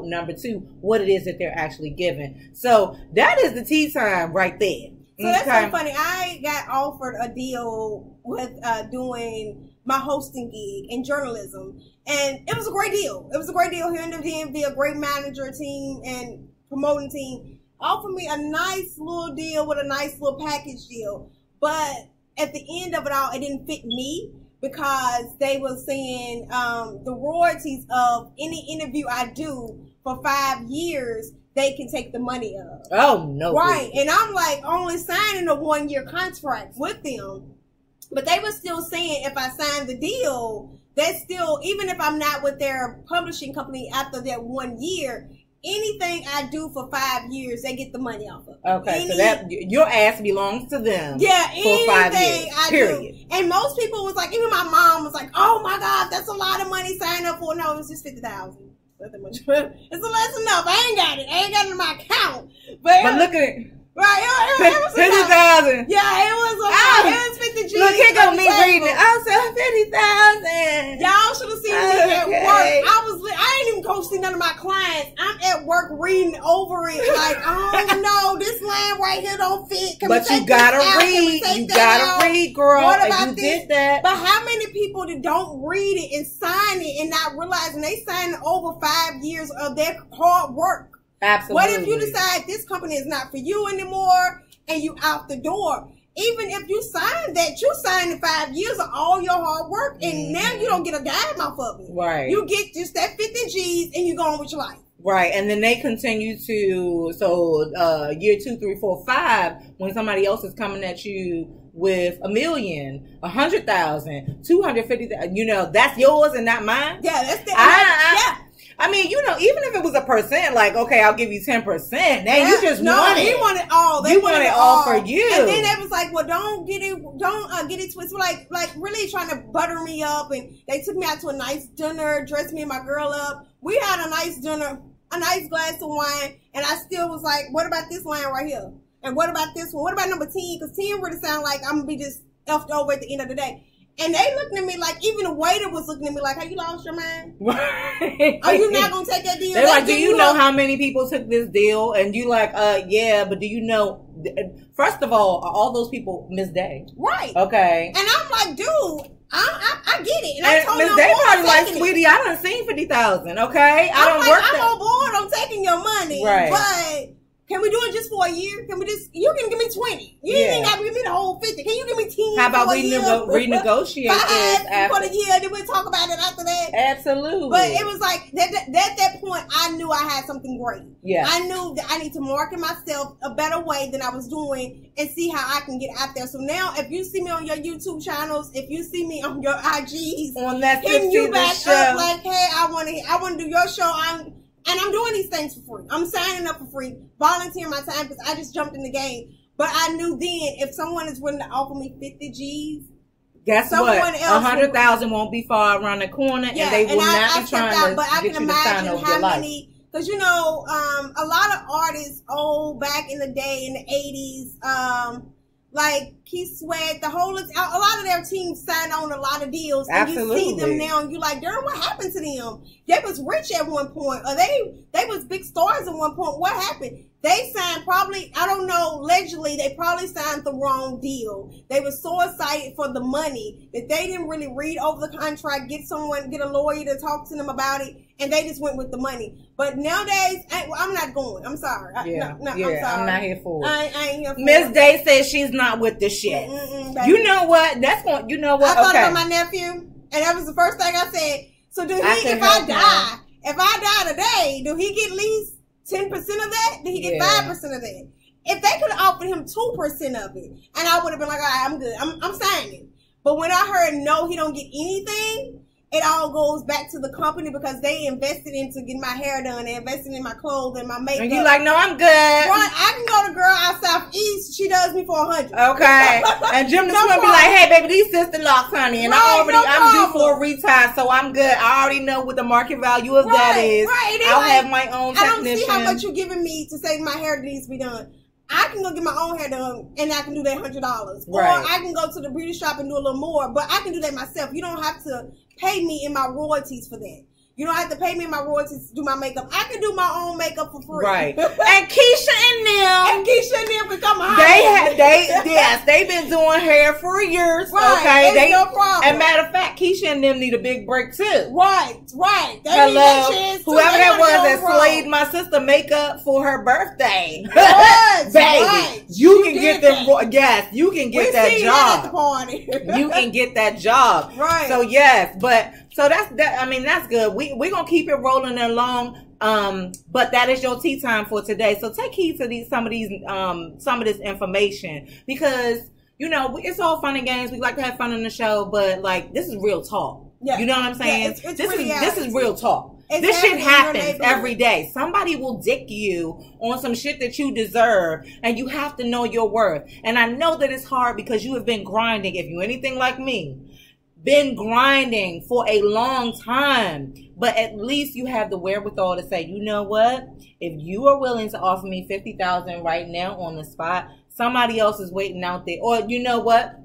[SPEAKER 2] number two, what it is that they're actually giving. So that is the tea time right there.
[SPEAKER 3] So that's so funny. I got offered a deal with doing my hosting gig in journalism, and it was a great deal. It was a great deal here in the DMV. A great manager team and promoting team offered me a nice little deal with a nice little package deal. But at the end of it all, it didn't fit me because they were saying the royalties of any interview I do for 5 years, they can take the money of.
[SPEAKER 2] Oh, no.
[SPEAKER 3] Right. And I'm like only signing a 1-year contract with them. But they were still saying if I signed the deal, that's still, even if I'm not with their publishing company after that 1 year, anything I do for 5 years, they get the money off of.
[SPEAKER 2] Okay, so that your ass belongs to them.
[SPEAKER 3] Yeah,
[SPEAKER 2] for 5 years.
[SPEAKER 3] I
[SPEAKER 2] period.
[SPEAKER 3] Do. And most people was like, even my mom was like, "Oh my God, that's a lot of money signing up for." No, it was just $50,000. Nothing much. It's less enough. I ain't got it. I ain't got it in my account. But
[SPEAKER 2] look at it.
[SPEAKER 3] Right, it was
[SPEAKER 2] 50,000.
[SPEAKER 3] Yeah, it was 50 G's.
[SPEAKER 2] Look, here go me reading it. I said 50,000.
[SPEAKER 3] Y'all should have seen me at work. I ain't even go see none of my clients. I'm at work reading over it like, oh no, this line right here don't fit.
[SPEAKER 2] But you gotta read. You gotta read, girl.
[SPEAKER 3] What about
[SPEAKER 2] you
[SPEAKER 3] this?
[SPEAKER 2] Did that.
[SPEAKER 3] But how many people that don't read it and sign it and not realizing they signed over 5 years of their hard work?
[SPEAKER 2] Absolutely.
[SPEAKER 3] What if you decide this company is not for you anymore and you out the door? even if you sign that, you signed the 5 years of all your hard work, and now you don't get a dime off of it.
[SPEAKER 2] Right.
[SPEAKER 3] You get just that 50 G's, and you go on with your life.
[SPEAKER 2] Right, and then they continue to, year 2, 3, 4, 5, when somebody else is coming at you with $1 million, 100,000, 250,000, that's yours and not mine.
[SPEAKER 3] Yeah, that's that.
[SPEAKER 2] I mean, even if it was a percent, like, okay, I'll give you 10%. Now you just want it.
[SPEAKER 3] He wanted all.
[SPEAKER 2] They wanted it all for you.
[SPEAKER 3] And then they was like, well, don't get it twisted. Like really trying to butter me up. And they took me out to a nice dinner, dressed me and my girl up. We had a nice dinner, a nice glass of wine. And I still was like, what about this wine right here? And what about this one? What about number 10? Because 10 really sound like I'm going to be just effed over at the end of the day. And they looked at me like, even the waiter was looking at me like, have you lost your mind? Are you not going to take that deal?
[SPEAKER 2] They're like, do you know how many people took this deal? And you like, yeah, but do you know, first of all those people Miss Day?
[SPEAKER 3] Right.
[SPEAKER 2] Okay.
[SPEAKER 3] And I'm like, dude, I get it. And I told
[SPEAKER 2] Miss Day probably like, sweetie, I done seen 50,000, okay?
[SPEAKER 3] I'm on board, I'm taking your money.
[SPEAKER 2] Right.
[SPEAKER 3] But can we do it just for a year? You can give me 20. You ain't got to give me the whole 50. Can you give me 10?
[SPEAKER 2] How about we renegotiate
[SPEAKER 3] 5 for the year, then we'll talk about it after that.
[SPEAKER 2] Absolutely.
[SPEAKER 3] But it was like, at that point, I knew I had something great.
[SPEAKER 2] Yeah.
[SPEAKER 3] I knew that I need to market myself a better way than I was doing and see how I can get out there. So now, if you see me on your YouTube channels, if you see me on your IGs,
[SPEAKER 2] on that
[SPEAKER 3] hitting you back
[SPEAKER 2] show.
[SPEAKER 3] up like, hey, I want to do your show. And I'm doing these things for free. I'm signing up for free, volunteering my time because I just jumped in the game. But I knew then if someone is willing to offer me 50 G's,
[SPEAKER 2] guess what? 100,000 won't be far around the corner, and they will not be trying to get you to sign over your life.
[SPEAKER 3] Because a lot of artists, back in the day in the 80s, like Keith Sweat, a lot of their teams signed on a lot of deals.
[SPEAKER 2] Absolutely.
[SPEAKER 3] And you see them now and you're like, darn, what happened to them? They was rich at one point, or they was big stars at one point. What happened? They signed probably, I don't know, allegedly, they probably signed the wrong deal. They were so excited for the money that they didn't really read over the contract, get a lawyer to talk to them about it, and they just went with the money. But nowadays, I'm not going. I'm sorry. I'm sorry.
[SPEAKER 2] I'm not here for it.
[SPEAKER 3] I ain't here for it.
[SPEAKER 2] Miss Day says she's not with the shit. You know what? You know what?
[SPEAKER 3] I thought about my nephew, and that was the first thing I said. So if I die today, do he get at least 10% of that? Did he get 5% of that? If they could have offered him 2% of it, and I would have been like, all right, I'm good. I'm signing. But when I heard no, he don't get anything, it all goes back to the company because they invested into getting my hair done. They invested in my clothes and my makeup.
[SPEAKER 2] And you like, no, I'm good.
[SPEAKER 3] I can go to girl out southeast. She does me for 100.
[SPEAKER 2] Okay. And GemDTwin be like, hey, baby, these sister locks, honey. And I'm due for a retire, so I'm good. I already know what the market value of that is.
[SPEAKER 3] Right.
[SPEAKER 2] I'll have my own technician.
[SPEAKER 3] I don't see how much you're giving me to say my hair needs to be done. I can go get my own hair done and I can do that $100. Or I can go to the beauty shop and do a little more, but I can do that myself. You don't have to pay me in my royalties for that. You don't have to pay me in my royalties to do my makeup. I can do my own makeup for free.
[SPEAKER 2] Right. And Keisha and them
[SPEAKER 3] become a
[SPEAKER 2] they've been doing hair for years.
[SPEAKER 3] Right.
[SPEAKER 2] Okay.
[SPEAKER 3] No problem.
[SPEAKER 2] And matter of fact, Keisha and them need a big break too.
[SPEAKER 3] Right.
[SPEAKER 2] Hello. Whoever that was that slayed my sister makeup for her birthday.
[SPEAKER 3] Yes,
[SPEAKER 2] baby.
[SPEAKER 3] Right.
[SPEAKER 2] You can get them. Yes, you can get that job.
[SPEAKER 3] At the party.
[SPEAKER 2] You can get that job.
[SPEAKER 3] Right.
[SPEAKER 2] So yes, but so that's good. We're gonna keep it rolling along. But that is your tea time for today. So take heed to some of this information because it's all fun and games. We like to have fun on the show, but like this is real talk. Yeah. You know what I'm saying?
[SPEAKER 3] Yeah,
[SPEAKER 2] this is real talk. This shit happens every day. Somebody will dick you on some shit that you deserve, and you have to know your worth. And I know that it's hard because you have been grinding. If you're anything like me, been grinding for a long time, but at least you have the wherewithal to say, you know what? If you are willing to offer me $50,000 right now on the spot, somebody else is waiting out there. Or you know what?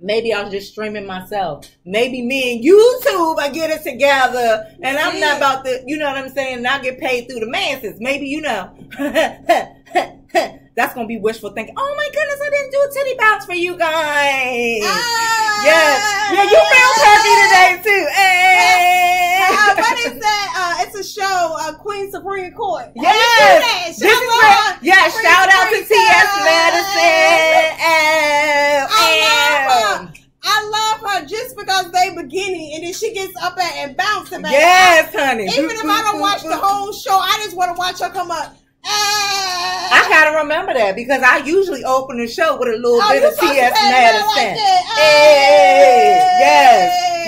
[SPEAKER 2] Maybe I'll just stream it myself. Maybe me and YouTube, I get it together, and I'm not about to, you know what I'm saying, not get paid through the masses. Maybe, that's going to be wishful thinking. Oh my goodness, I didn't do a titty bounce for you guys. Yes. Yeah, you found turkey today too. Hey.
[SPEAKER 3] What is that? It's a show, Queen Supreme Court.
[SPEAKER 2] Yes. Shout out to T.S. Madison.
[SPEAKER 3] I love her just because they beginning and then she gets up and bounces back.
[SPEAKER 2] Yes, honey.
[SPEAKER 3] Even if I don't watch the whole show, I just want to watch her come up.
[SPEAKER 2] I gotta remember that because I usually open the show with a little bit of T.S. Madison.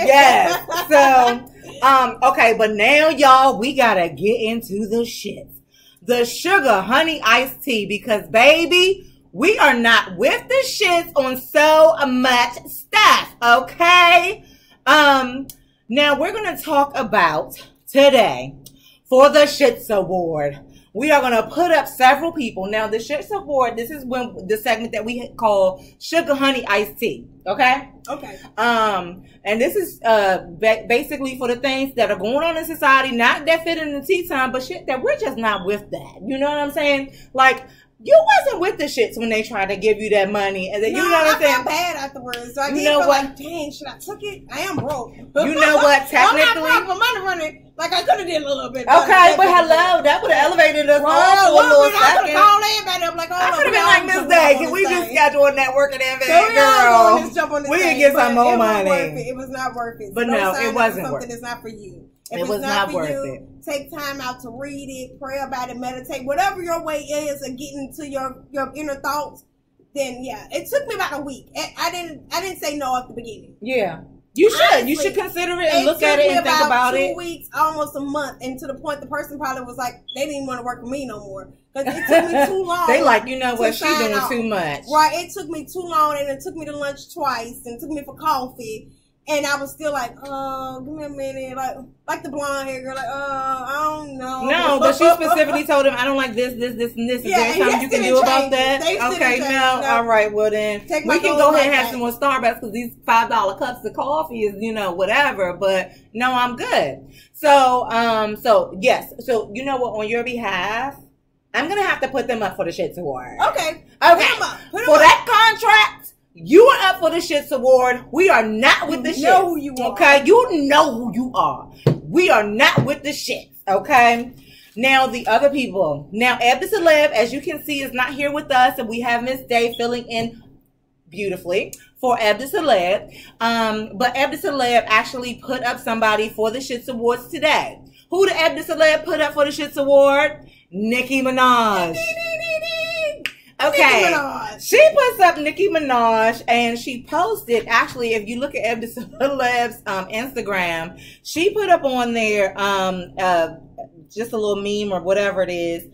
[SPEAKER 2] Yes. So, okay, but now y'all, we gotta get into the shit. The sugar honey iced tea because baby, we are not with the shits on so much stuff, okay? Now we're gonna talk about today for the Shits Award. We are going to put up several people. Now, the Shits Award, this is when the segment that we call Sugar Honey Iced Tea. Okay?
[SPEAKER 3] Okay.
[SPEAKER 2] And this is basically for the things that are going on in society, not that fit in the tea time, but shit that we're just not with that. You know what I'm saying? Like, you wasn't with the shits when they tried to give you that money. And then, you know what I'm saying?
[SPEAKER 3] I felt bad afterwards. So I
[SPEAKER 2] you know what?
[SPEAKER 3] Like, dang, should I took it? I am broke.
[SPEAKER 2] You know what? Technically.
[SPEAKER 3] I'm not broke, but money running. Like, I could have did a little bit.
[SPEAKER 2] Okay, but hello. That would have elevated us all for a little second.
[SPEAKER 3] I could have called everybody up like,
[SPEAKER 2] I could have been like, Miss Day, can we just schedule a networking event, girl? We can get some more money.
[SPEAKER 3] It was not worth it.
[SPEAKER 2] But no, it wasn't worth it.
[SPEAKER 3] Something that's not for you. If
[SPEAKER 2] it was not worth it.
[SPEAKER 3] Take time out to read it, pray about it, meditate, whatever your way is of getting to your inner thoughts. Then yeah, it took me about a week. I didn't say no at the beginning.
[SPEAKER 2] Yeah, you should. Honestly, you should consider it and look at it and think about it.
[SPEAKER 3] 2 weeks, almost a month, and to the point the person probably was like, they didn't even want to work with me no more because it took me too long.
[SPEAKER 2] They like, you know what, she's doing too much.
[SPEAKER 3] Right, it took me too long, and it took me to lunch twice, and it took me for coffee. And I was still like, give me a minute. Like the blonde hair girl, I don't know.
[SPEAKER 2] No, but she specifically told him, I don't like this, and this. Is there something you can do about that? Okay, no. All right, well then. We can go ahead and have some more Starbucks because these $5 cups of coffee is, whatever. But no, I'm good. So, yes. So, you know what? On your behalf, I'm going to have to put them up for the Shits Award.
[SPEAKER 3] Okay.
[SPEAKER 2] Put them up. For that contract. You are up for the Shits Award. We are not with the shits.
[SPEAKER 3] You know who you are.
[SPEAKER 2] Okay? You know who you are. We are not with the shits. Okay? Now, the other people. Now, EbDeCeleb, as you can see, is not here with us. And we have Miss Day filling in beautifully for EbDeCeleb. But EbDeCeleb actually put up somebody for the Shits Awards today. Who did EbDeCeleb put up for the Shits Award? Nicki Minaj. Okay, she puts up Nicki Minaj and she posted, actually, if you look at EbDeCeleb's Instagram, she put up on there just a little meme or whatever it is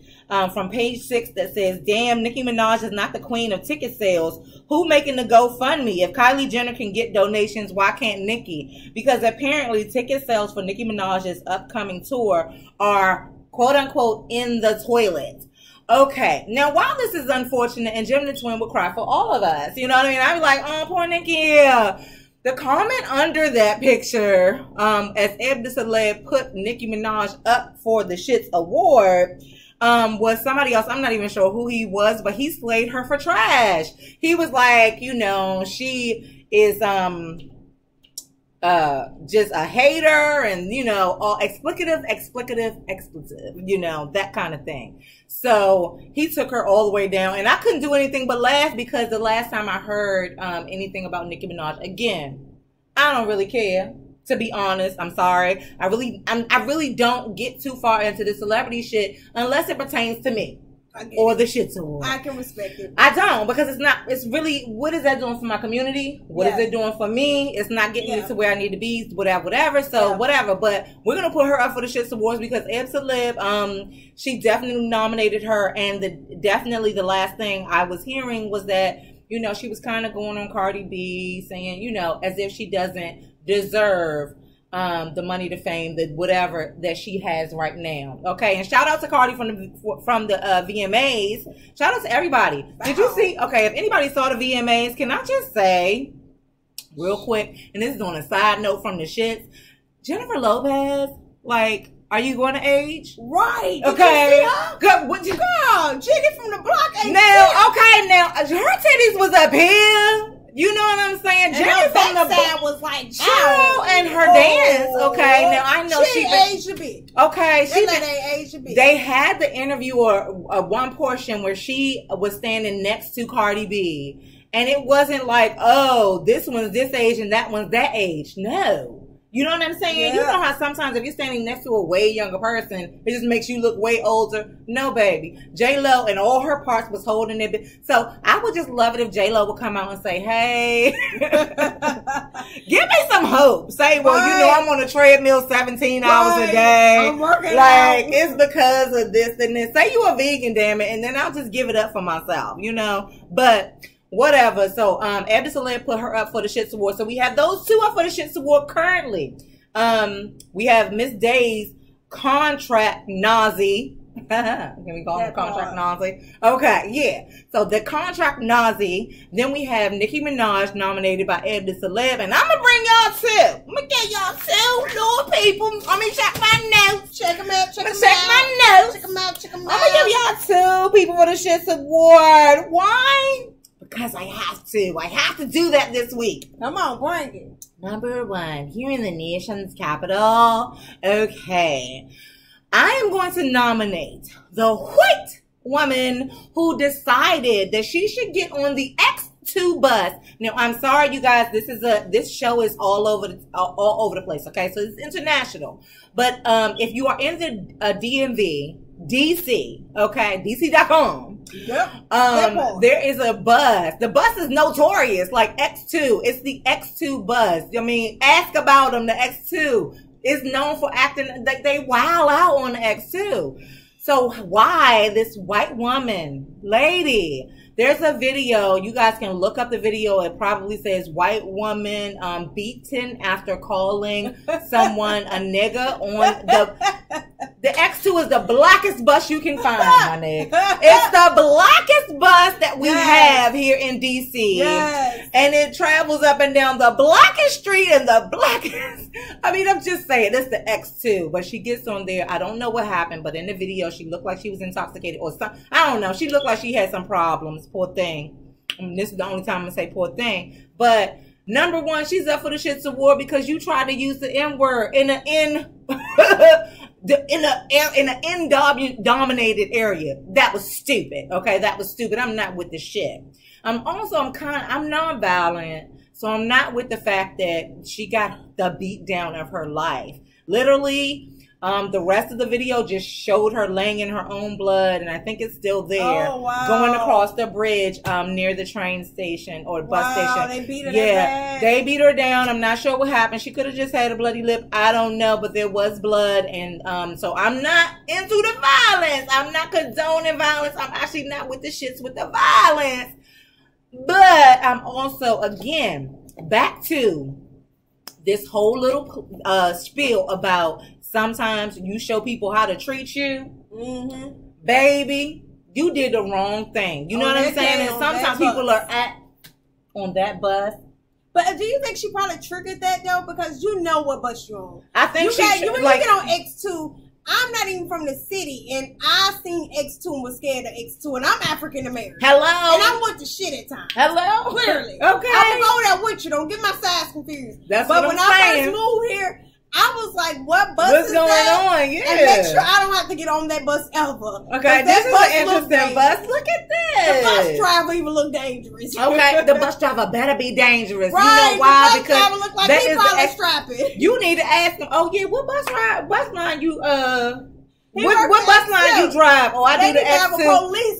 [SPEAKER 2] from page 6 that says, damn, Nicki Minaj is not the queen of ticket sales. Who making the GoFundMe? If Kylie Jenner can get donations, why can't Nicki? Because apparently ticket sales for Nicki Minaj's upcoming tour are quote unquote in the toilet. Okay, now while this is unfortunate, and GemDTwin would cry for all of us, you know what I mean? I'd be like, oh, poor Nicki. The comment under that picture, as EbDeCeleb put Nicki Minaj up for the Shits Award, was somebody else. I'm not even sure who he was, but he slayed her for trash. He was like, she is just a hater and, all expletive, that kind of thing. So he took her all the way down and I couldn't do anything but laugh because the last time I heard anything about Nicki Minaj, again, I don't really care. To be honest, I'm sorry. I really don't get too far into the celebrity shit unless it pertains to me. Or the Shits Award.
[SPEAKER 3] I can respect it.
[SPEAKER 2] I don't, because it's really, what is that doing for my community? What is it doing for me? It's not getting me to where I need to be, whatever. So whatever. But we're going to put her up for the Shits Awards because EbDeCeleb, she definitely nominated her. And definitely the last thing I was hearing was that, she was kind of going on Cardi B saying, as if she doesn't deserve the money, the fame, the whatever that she has right now. Okay, and shout out to Cardi from the VMAs. Shout out to everybody. Wow. Did you see? Okay, if anybody saw the VMAs, can I just say real quick? And this is on a side note from the shits. Jennifer Lopez, are you going to age?
[SPEAKER 3] Right.
[SPEAKER 2] Okay.
[SPEAKER 3] Good. Girl, Jenny from the block.
[SPEAKER 2] Now her titties was up here. You know what I'm saying?
[SPEAKER 3] And her backside was like,
[SPEAKER 2] chill. and her dance. Okay, now I know
[SPEAKER 3] she aged a bit.
[SPEAKER 2] Okay,
[SPEAKER 3] they aged a bit.
[SPEAKER 2] They had the interview or one portion where she was standing next to Cardi B, and it wasn't like, oh, this one's this age and that one's that age. No. You know what I'm saying? Yeah. You know how sometimes if you're standing next to a way younger person, it just makes you look way older? No, baby. J-Lo and all her parts was holding it. So I would just love it if J-Lo would come out and say, hey, give me some hope. Say, well, you know, I'm on a treadmill 17 hours a day.
[SPEAKER 3] I'm working
[SPEAKER 2] like, it's because of this and this. Say you a vegan, damn it. And then I'll just give it up for myself, you know? But whatever. So, EbDeCeleb put her up for the Shits Award. So we have those two up for the Shits Award currently. We have Miss Day's Contract Nazi. Can we call him Contract Nazi? Okay, yeah. So the Contract Nazi. Then we have Nicki Minaj nominated by EbDeCeleb. And I'm gonna bring y'all two. I'm gonna get y'all two little people. Let me check my notes.
[SPEAKER 3] Check them out. Check
[SPEAKER 2] my notes.
[SPEAKER 3] Check them out. Check them out.
[SPEAKER 2] I'm gonna give y'all two people for the Shits Award. Why? Because I have to. I have to do that this week.
[SPEAKER 3] Come on, bring it.
[SPEAKER 2] Number one, here in the nation's capital. Okay. I am going to nominate the white woman who decided that she should get on the X2 bus. Now, I'm sorry, you guys. This show is all over the place. Okay, so it's international. But if you are in the DMV, DC, okay, DC.com.
[SPEAKER 3] Yep.
[SPEAKER 2] There is a bus. The bus is notorious, like X2. It's the X2 bus. I mean, ask about them. The X2 is known for acting like they wow out on the X2. So why this white woman, lady? There's a video. You guys can look up the video. It probably says white woman beaten after calling someone a nigga on the X2 is the blackest bus you can find, my nigga. It's the blackest bus that we have here in DC.
[SPEAKER 3] Yes.
[SPEAKER 2] And it travels up and down the blackest street and the blackest. I mean, I'm just saying, it's the X2. But she gets on there. I don't know what happened, but in the video, she looked like she was intoxicated or something. I don't know. She looked like she had some problems. Poor thing. I mean, this is the only time I'm going to say poor thing. But number one, she's up for the Shits Award because you tried to use the N-word in an N-dominated area. That was stupid. Okay, that was stupid. I'm not with the shit. I'm non-violent, so I'm not with the fact that she got the beat down of her life. Literally, the rest of the video just showed her laying in her own blood, and I think it's still there.
[SPEAKER 3] Oh, wow.
[SPEAKER 2] Going across the bridge near the train station or bus station.
[SPEAKER 3] They beat her down.
[SPEAKER 2] They beat her down. I'm not sure what happened. She could have just had a bloody lip. I don't know, but there was blood, and so I'm not into the violence. I'm not condoning violence. I'm actually not with the shits with the violence. But I'm also, again, back to this whole little spiel about sometimes you show people how to treat you. Mm-hmm. Baby, you did the wrong thing. You know what I'm saying? And sometimes people are on that bus.
[SPEAKER 3] But do you think she probably triggered that, though? Because you know what bus you're on.
[SPEAKER 2] I think
[SPEAKER 3] when you get on X2, I'm not even from the city, and I seen X2 and was scared of X2, and I'm African American.
[SPEAKER 2] Hello?
[SPEAKER 3] And I'm with the shit at times.
[SPEAKER 2] Hello?
[SPEAKER 3] Clearly.
[SPEAKER 2] Okay.
[SPEAKER 3] I can go there with you. Don't get my sides confused.
[SPEAKER 2] That's
[SPEAKER 3] but
[SPEAKER 2] what I'm
[SPEAKER 3] saying. But when I first moved here, I was like, what bus
[SPEAKER 2] What's
[SPEAKER 3] is
[SPEAKER 2] going
[SPEAKER 3] that?
[SPEAKER 2] on? Yeah.
[SPEAKER 3] And make sure I don't have to get on that bus ever.
[SPEAKER 2] Okay, this is an interesting bus. Look at this.
[SPEAKER 3] The bus driver even look dangerous.
[SPEAKER 2] Okay, the bus driver better be dangerous.
[SPEAKER 3] Right,
[SPEAKER 2] you know why?
[SPEAKER 3] the bus driver look like he probably strapping.
[SPEAKER 2] You need to ask him, oh yeah, what bus line you what bus line you drive? Oh, I need to ask him.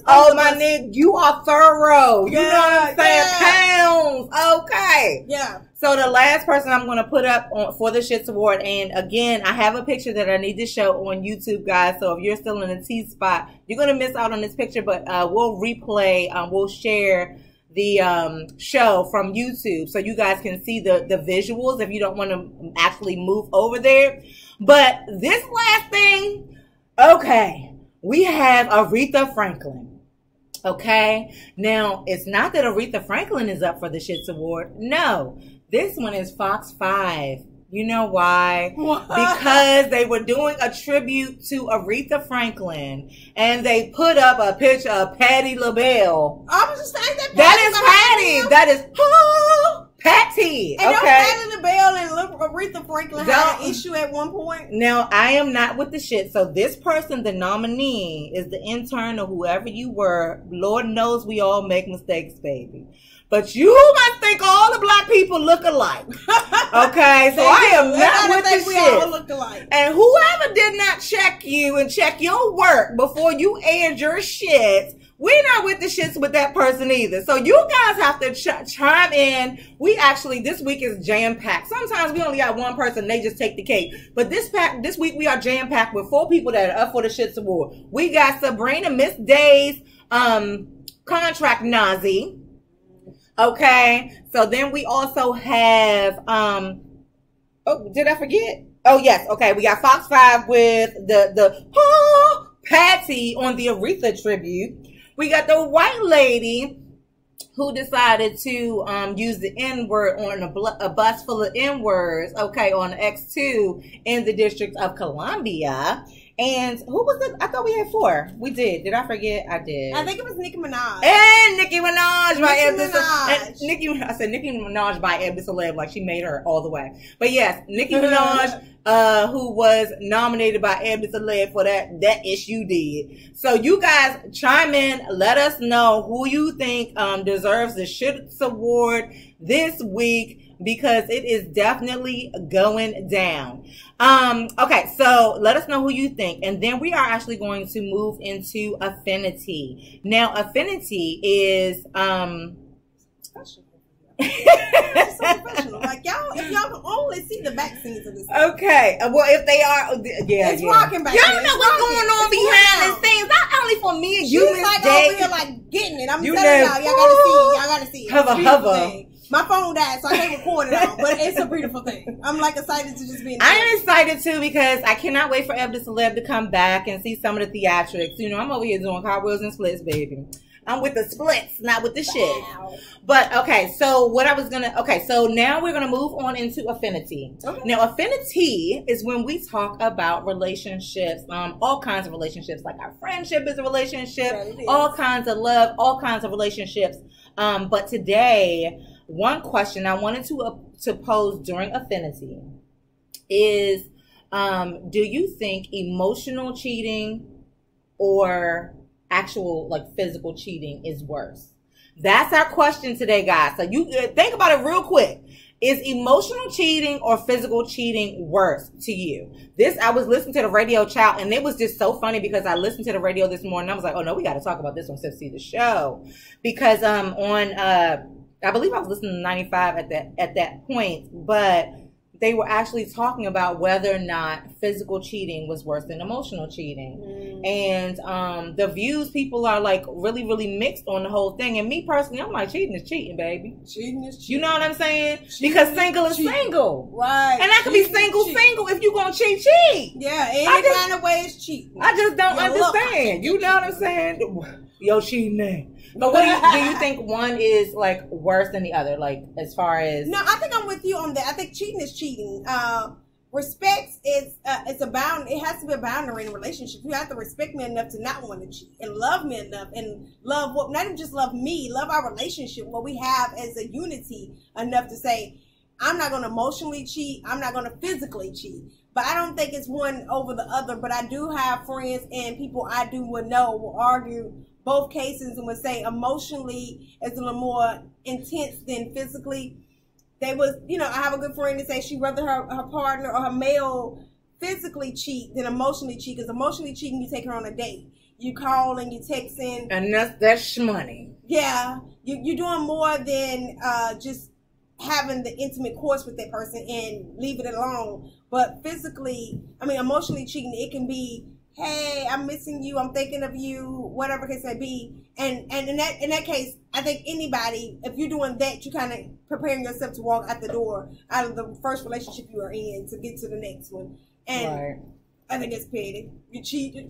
[SPEAKER 2] Oh my nigga, you are thorough. You know what I'm saying? Pounds. Okay.
[SPEAKER 3] Yeah.
[SPEAKER 2] So the last person I'm going to put up for the Shits Award, and again, I have a picture that I need to show on YouTube, guys. So if you're still in the T spot, you're going to miss out on this picture, but we'll replay, we'll share the show from YouTube so you guys can see the visuals if you don't want to actually move over there. But this last thing, okay, we have Aretha Franklin. Okay, now it's not that Aretha Franklin is up for the Shits Award. No. This one is Fox 5. You know why? What? Because they were doing a tribute to Aretha Franklin, and they put up a picture of Patti LaBelle.
[SPEAKER 3] I was just saying that.
[SPEAKER 2] That is Patti. That is Patty.
[SPEAKER 3] And
[SPEAKER 2] okay.
[SPEAKER 3] Natalie Bell and Aretha Franklin had an issue at one point.
[SPEAKER 2] Now, I am not with the shit. So this person, the nominee, is the intern or whoever you were. Lord knows we all make mistakes, baby. But you must think all the black people look alike. Okay, so I am not with the
[SPEAKER 3] we
[SPEAKER 2] shit.
[SPEAKER 3] all look alike.
[SPEAKER 2] And whoever did not check you and check your work before you aired your shit, we're not with the shits with that person either. So you guys have to chime in. We actually, this week is jam-packed. Sometimes we only got one person, they just take the cake. But this week we are jam-packed with 4 people that are up for the shits award. We got Sabrina Miss Day's contract Nazi. Okay, so then we also have, oh, did I forget? Oh, yes, okay, we got Fox 5 with the Patty on the Aretha tribute. We got the white lady who decided to use the N-word on a bus full of N-words, okay, on X2 in the District of Columbia. And who was it? I thought we had 4. We did. Did I forget? I did.
[SPEAKER 3] I think it was Nicki Minaj.
[SPEAKER 2] And Nicki Minaj by EbDeCeleb. I said Nicki Minaj by EbDeCeleb, like she made her all the way. But yes, Nicki Minaj, who was nominated by EbDeCeleb for that issue did. So you guys chime in. Let us know who you think deserves the Shits Award this week, because it is definitely going down. Okay, so let us know who you think. And then we are actually going to move into affinity. Now, affinity is
[SPEAKER 3] Special. It's so professional. Like if y'all can only see the back scenes of this.
[SPEAKER 2] Okay. Well, if they are,
[SPEAKER 3] it's rocking back.
[SPEAKER 2] Y'all know what's going on behind the scenes. Not only for me and you,
[SPEAKER 3] Miss like
[SPEAKER 2] Day.
[SPEAKER 3] over here, like getting it. I'm telling y'all gotta see. Y'all gotta see.
[SPEAKER 2] Hover.
[SPEAKER 3] My phone died, so I can't record it all. But it's a beautiful thing. I'm like excited to just be in the
[SPEAKER 2] I'm excited too, because I cannot wait for EbDeCeleb to come back and see some of the theatrics. You know, I'm over here doing cartwheels and splits, baby. I'm with the splits, not with the shit. Wow. But okay, so so now we're gonna move on into affinity. Okay. Now, affinity is when we talk about relationships, all kinds of relationships, like our friendship is a relationship, all kinds of love, all kinds of relationships. But today, one question I wanted to pose during affinity is, do you think emotional cheating or actual like physical cheating is worse? That's our question today, guys. So you think about it real quick. Is emotional cheating or physical cheating worse to you? I was listening to the radio, child, and it was just so funny because I listened to the radio this morning. I was like, oh no, we got to talk about this on the show, because I believe I was listening to 95 at that point, but they were actually talking about whether or not physical cheating was worse than emotional cheating. And the views, people are like really, really mixed on the whole thing. And me personally, I'm like, cheating is cheating, baby. Cheating is cheating. You know what I'm saying? Because single is single. Right. And I can be single if you gonna cheat.
[SPEAKER 3] Yeah, any kind of way is cheating.
[SPEAKER 2] I just don't understand. You know what I'm saying? Yo, cheating name. But what do you think one is like worse than the other? Like as far as
[SPEAKER 3] no, I think I'm with you on that. I think cheating is cheating. Respect is it's a bound. It has to be a boundary in a relationship. You have to respect me enough to not want to cheat, and love me enough, and love what not even just love me, love our relationship, what we have as a unity enough to say, I'm not going to emotionally cheat. I'm not going to physically cheat. But I don't think it's one over the other. But I do have friends and people I do will argue both cases and would say emotionally is a little more intense than physically. I have a good friend that says she'd rather her partner or her male physically cheat than emotionally cheat, because emotionally cheating, you take her on a date. You call and you text in.
[SPEAKER 2] And that's money.
[SPEAKER 3] Yeah. You're doing more than just having the intimate course with that person and leaving it alone. But emotionally cheating, it can be, hey, I'm missing you, I'm thinking of you, whatever case may be. And in that case, I think anybody, if you're doing that, you're kind of preparing yourself to walk out the door out of the first relationship you are in to get to the next one. And right. I think it's petty. You cheater,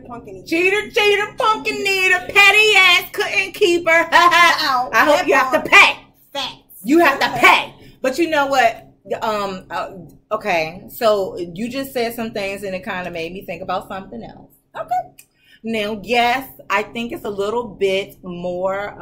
[SPEAKER 3] pumpkin eater.
[SPEAKER 2] Cheater, pumpkin eater, petty ass, couldn't keep her. I hope you have to pay.
[SPEAKER 3] Facts.
[SPEAKER 2] You have to pay. But you know what? Okay, so you just said some things and it kind of made me think about something else.
[SPEAKER 3] Okay.
[SPEAKER 2] Now, yes, I think it's a little bit more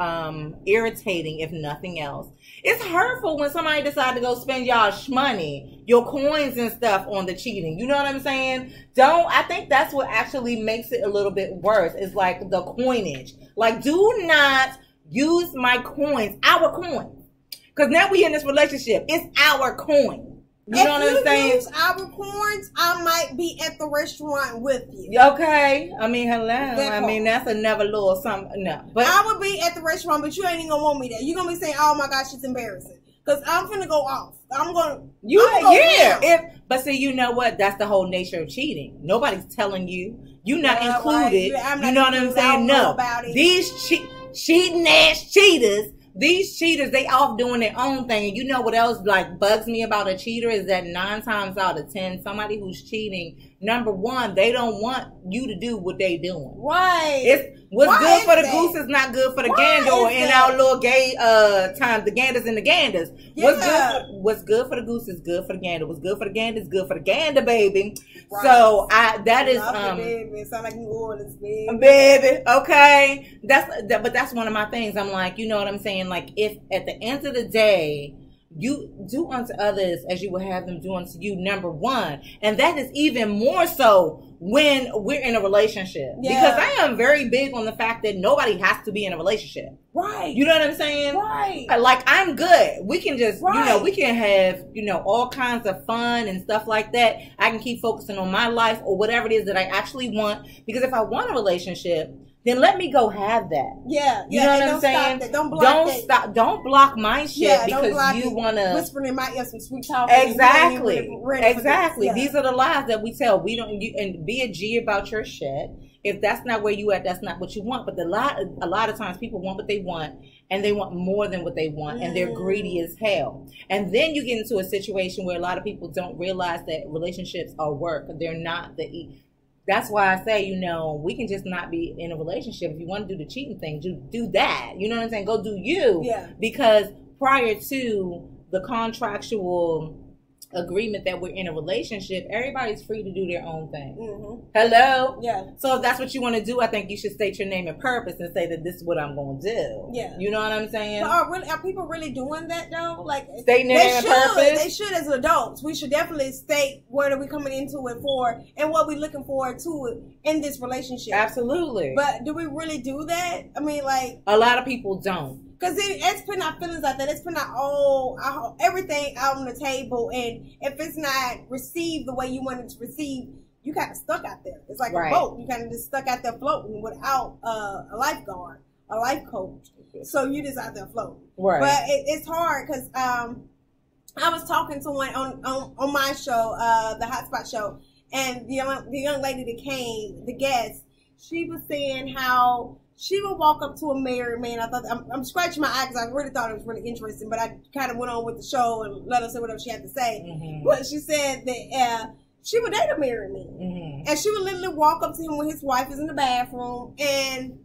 [SPEAKER 2] irritating, if nothing else. It's hurtful when somebody decides to go spend y'all's money, your coins and stuff on the cheating. You know what I'm saying? I think that's what actually makes it a little bit worse. It's like the coinage. Like, do not use my coins, our coins. Because now we in this relationship. It's our coin. You know what I'm saying?
[SPEAKER 3] If you use our coins, I might be at the restaurant with you.
[SPEAKER 2] Okay. I mean, hello. That's another little something. No. But
[SPEAKER 3] I would be at the restaurant, but you ain't even going to want me there. You're going to be saying, oh my gosh, it's embarrassing. Because I'm finna go off.
[SPEAKER 2] But see, you know what? That's the whole nature of cheating. Nobody's telling you. You're not included.
[SPEAKER 3] Right.
[SPEAKER 2] You know what I'm saying? No. These cheating ass cheaters. These cheaters, they off doing their own thing. And you know what else like bugs me about a cheater is that 9 times out of 10, somebody who's cheating, number one, they don't want you to do what they doing.
[SPEAKER 3] Right.
[SPEAKER 2] What's good for the goose is not good for the gander. In our little gay time, the ganders and the ganders. Yeah. What's good for the goose is good for the gander. What's good for the gander is good for the gander, baby. Right. So that is
[SPEAKER 3] baby. It sound like New Orleans,
[SPEAKER 2] baby. Okay. But that's one of my things. I'm like, you know what I'm saying? Like, if at the end of the day, you do unto others as you will have them do unto you, number one. And that is even more so when we're in a relationship. Yeah. Because I am very big on the fact that nobody has to be in a relationship.
[SPEAKER 3] Right.
[SPEAKER 2] You know what I'm saying?
[SPEAKER 3] Right.
[SPEAKER 2] Like, I'm good. We can just, we can have, all kinds of fun and stuff like that. I can keep focusing on my life or whatever it is that I actually want. Because if I want a relationship, then let me go have that.
[SPEAKER 3] Yeah.
[SPEAKER 2] You know what I'm saying? Don't block my shit because you want to
[SPEAKER 3] whisper in my ear some sweet talk.
[SPEAKER 2] Exactly.
[SPEAKER 3] Yeah.
[SPEAKER 2] These are the lies that we tell. And be a G about your shit. If that's not where you at, that's not what you want. But a lot of times people want what they want, and they want more than what they want, and they're greedy as hell. And then you get into a situation where a lot of people don't realize that relationships are work. They're not That's why I say, we can just not be in a relationship. If you want to do the cheating thing, do that. You know what I'm saying? Go do you.
[SPEAKER 3] Yeah.
[SPEAKER 2] Because prior to the contractual agreement that we're in a relationship, everybody's free to do their own thing.
[SPEAKER 3] Mm-hmm.
[SPEAKER 2] Hello?
[SPEAKER 3] Yeah.
[SPEAKER 2] So if that's what you want to do, I think you should state your name and purpose and say that this is what I'm going to do.
[SPEAKER 3] Yeah.
[SPEAKER 2] You know what I'm saying?
[SPEAKER 3] But are people really doing that though? Like,
[SPEAKER 2] stating their name and purpose?
[SPEAKER 3] They should as adults. We should definitely state what are we coming into it for and what we're looking forward to in this relationship.
[SPEAKER 2] Absolutely.
[SPEAKER 3] But do we really do that? I mean, like,
[SPEAKER 2] a lot of people don't.
[SPEAKER 3] Because it's putting our feelings out there. It's putting our everything out on the table. And if it's not received the way you want it to receive, you kind of stuck out there. It's like a boat. You kind of just stuck out there floating without a lifeguard, a life coach. So you just out there floating.
[SPEAKER 2] Right.
[SPEAKER 3] But it's hard because I was talking to one on my show, the Hotspot show, and the young lady that came, the guest, she was saying how she would walk up to a married man. I thought I'm scratching my eye because I really thought it was really interesting, but I kind of went on with the show and let her say whatever she had to say. Mm-hmm. But she said that she would date a married man, mm-hmm. and she would literally walk up to him when his wife is in the bathroom, and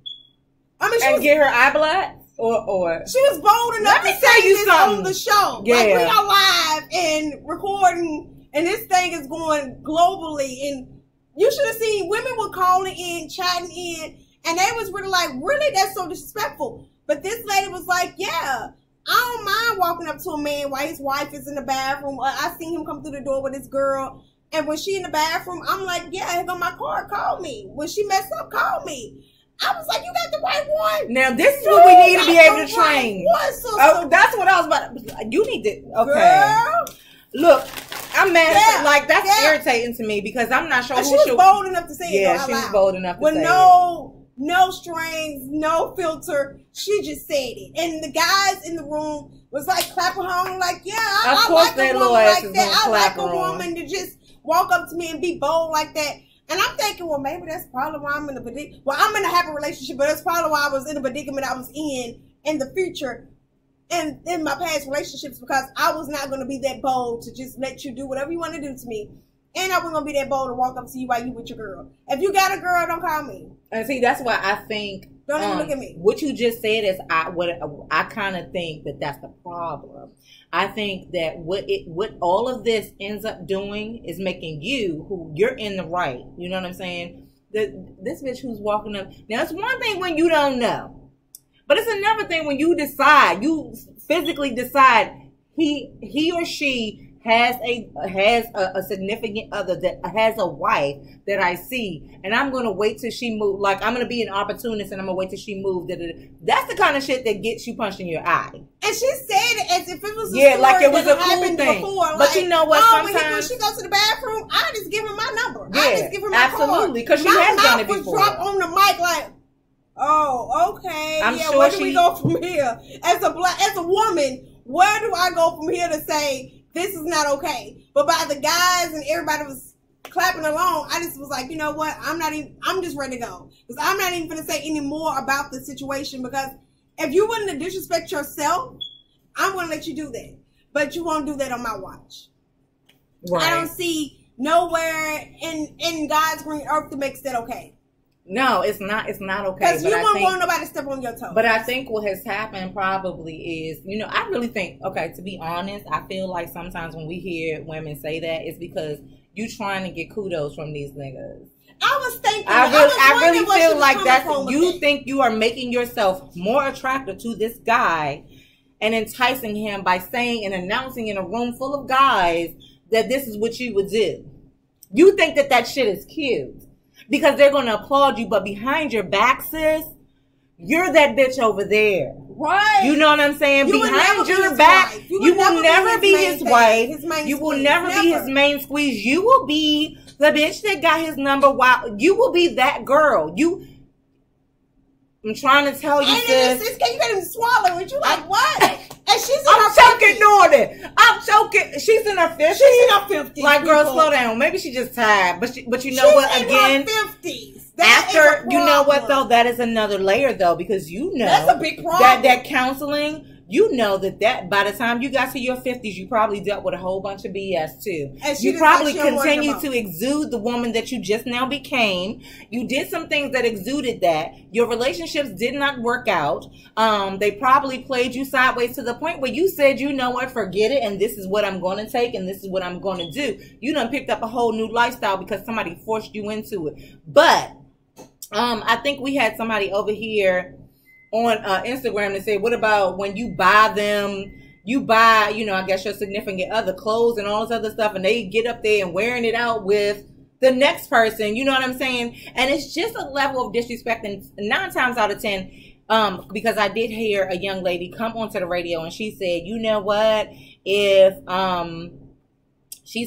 [SPEAKER 2] get her eye black. Or
[SPEAKER 3] she was bold enough to say this on the show.
[SPEAKER 2] Yeah.
[SPEAKER 3] Like, we are live and recording, and this thing is going globally. And you should have seen women were calling in, chatting in. And they was really like, really? That's so disrespectful. But this lady was like, yeah, I don't mind walking up to a man while his wife is in the bathroom. I seen him come through the door with his girl. And when she in the bathroom, I'm like, yeah, here go my car. Call me. When she messed up, call me. I was like, you got the right one.
[SPEAKER 2] Now, this is what we need to be able to train. That's what I was about to... You need to... Okay.
[SPEAKER 3] Girl.
[SPEAKER 2] Look, I'm mad. Yeah, like, that's irritating to me because I'm not sure who
[SPEAKER 3] she was bold enough to say it.
[SPEAKER 2] Yeah, she was bold enough to say
[SPEAKER 3] it. No strings, no filter. She just said it. And the guys in the room was like clapping her on like, yeah, I like a woman like that. I like a woman to just walk up to me and be bold like that. And I'm thinking, well, maybe that's probably why I'm in a predicament. Well, I'm in a happy relationship, but that's probably why I was in a predicament I was in the future and in my past relationships, because I was not going to be that bold to just let you do whatever you want to do to me. And I wasn't going to be that bold to walk up to you while you with your girl. If you got a girl, don't call me.
[SPEAKER 2] And see, that's why I think...
[SPEAKER 3] Don't even look at me.
[SPEAKER 2] What you just said is I kind of think that's the problem. I think that what all of this ends up doing is making you, who you're in the right, you know what I'm saying? this bitch who's walking up. Now, it's one thing when you don't know, but it's another thing when you decide, you physically decide he or she has a significant other, that has a wife that I see, and I'm gonna wait till she move. Like, I'm gonna be an opportunist, and I'm gonna wait till she moves. That's the kind of shit that gets you punched in your eye.
[SPEAKER 3] And she said it as if it was a story
[SPEAKER 2] like it was
[SPEAKER 3] that
[SPEAKER 2] a cool
[SPEAKER 3] happened
[SPEAKER 2] thing.
[SPEAKER 3] before.
[SPEAKER 2] But you know what?
[SPEAKER 3] When she goes to the bathroom, I just give her my number.
[SPEAKER 2] Yeah,
[SPEAKER 3] I just give her my
[SPEAKER 2] absolutely, because she has done it before.
[SPEAKER 3] My mouth was dropped on the mic like, oh, okay.
[SPEAKER 2] I'm sure
[SPEAKER 3] where do we go from here? As a woman, where do I go from here to say this is not okay? But by the guys and everybody was clapping along, I just was like, you know what? I'm just ready to go. Because I'm not even going to say any more about the situation, because if you wouldn't have disrespect yourself, I'm going to let you do that. But you won't do that on my watch. Right. I don't see nowhere in God's green earth that makes that okay.
[SPEAKER 2] No, it's not. It's not okay.
[SPEAKER 3] Because you won't want nobody to step on your toes.
[SPEAKER 2] But I think what has happened probably is, I really think, okay, to be honest, I feel like sometimes when we hear women say that, it's because you trying to get kudos from these niggas.
[SPEAKER 3] I was thinking.
[SPEAKER 2] I really feel like you think you are making yourself more attractive to this guy and enticing him by saying and announcing in a room full of guys that this is what you would do. You think that shit is cute because they're going to applaud you, but behind your back, sis, you're that bitch over there.
[SPEAKER 3] Right.
[SPEAKER 2] You know what I'm saying? Behind your back, you will never be his wife. You will never be his main squeeze. You will be the bitch that got his number. You will be that girl. I'm trying to tell you, sis.
[SPEAKER 3] Can you get him to swallow it? You like, what? And she's in
[SPEAKER 2] I'm choking on it. I'm choking. She's in her 50s.
[SPEAKER 3] She's in her 50s.
[SPEAKER 2] Like, girl, slow down. Maybe she just tired. But you know what? Again,
[SPEAKER 3] in her 50s.
[SPEAKER 2] After, you know what, though? That is another layer, though, because
[SPEAKER 3] that's a big problem.
[SPEAKER 2] That counseling, that by the time you got to your 50s, you probably dealt with a whole bunch of BS, too. You probably continue to exude the woman that you just now became. You did some things that exuded that. Your relationships did not work out. They probably played you sideways to the point where you said, you know what, forget it, and this is what I'm going to take, and this is what I'm going to do. You done picked up a whole new lifestyle because somebody forced you into it. But I think we had somebody over here on Instagram that said, what about when you buy, I guess your significant other clothes and all this other stuff, and they get up there and wearing it out with the next person, you know what I'm saying? And it's just a level of disrespect, and 9 times out of 10, because I did hear a young lady come onto the radio and she said, you know what, she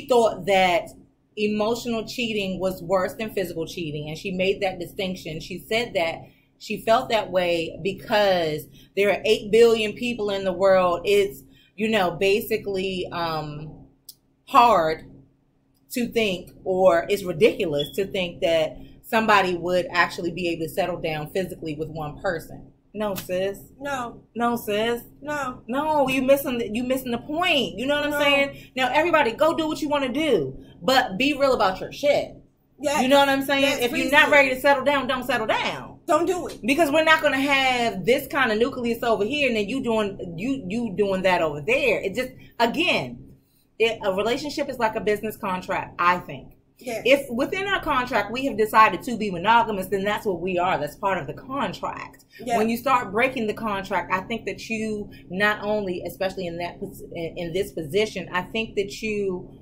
[SPEAKER 2] thought that emotional cheating was worse than physical cheating, and she made that distinction. She said that she felt that way because there are 8 billion people in the world. It's, basically hard to think, or it's ridiculous to think that somebody would actually be able to settle down physically with one person. No, sis. No, sis. No, you missing the point. You know what I'm saying? Now, everybody, go do what you want to do, but be real about your shit. Yeah. You know what I'm saying? If you're not ready to settle down, don't settle down.
[SPEAKER 3] Don't do it.
[SPEAKER 2] Because we're not going to have this kind of nucleus over here, and then you doing that over there. It just, again, a relationship is like a business contract, I think.
[SPEAKER 3] Yes.
[SPEAKER 2] If within our contract we have decided to be monogamous, then that's what we are. That's part of the contract. Yes. When you start breaking the contract, I think that you not only, especially in this position, I think that you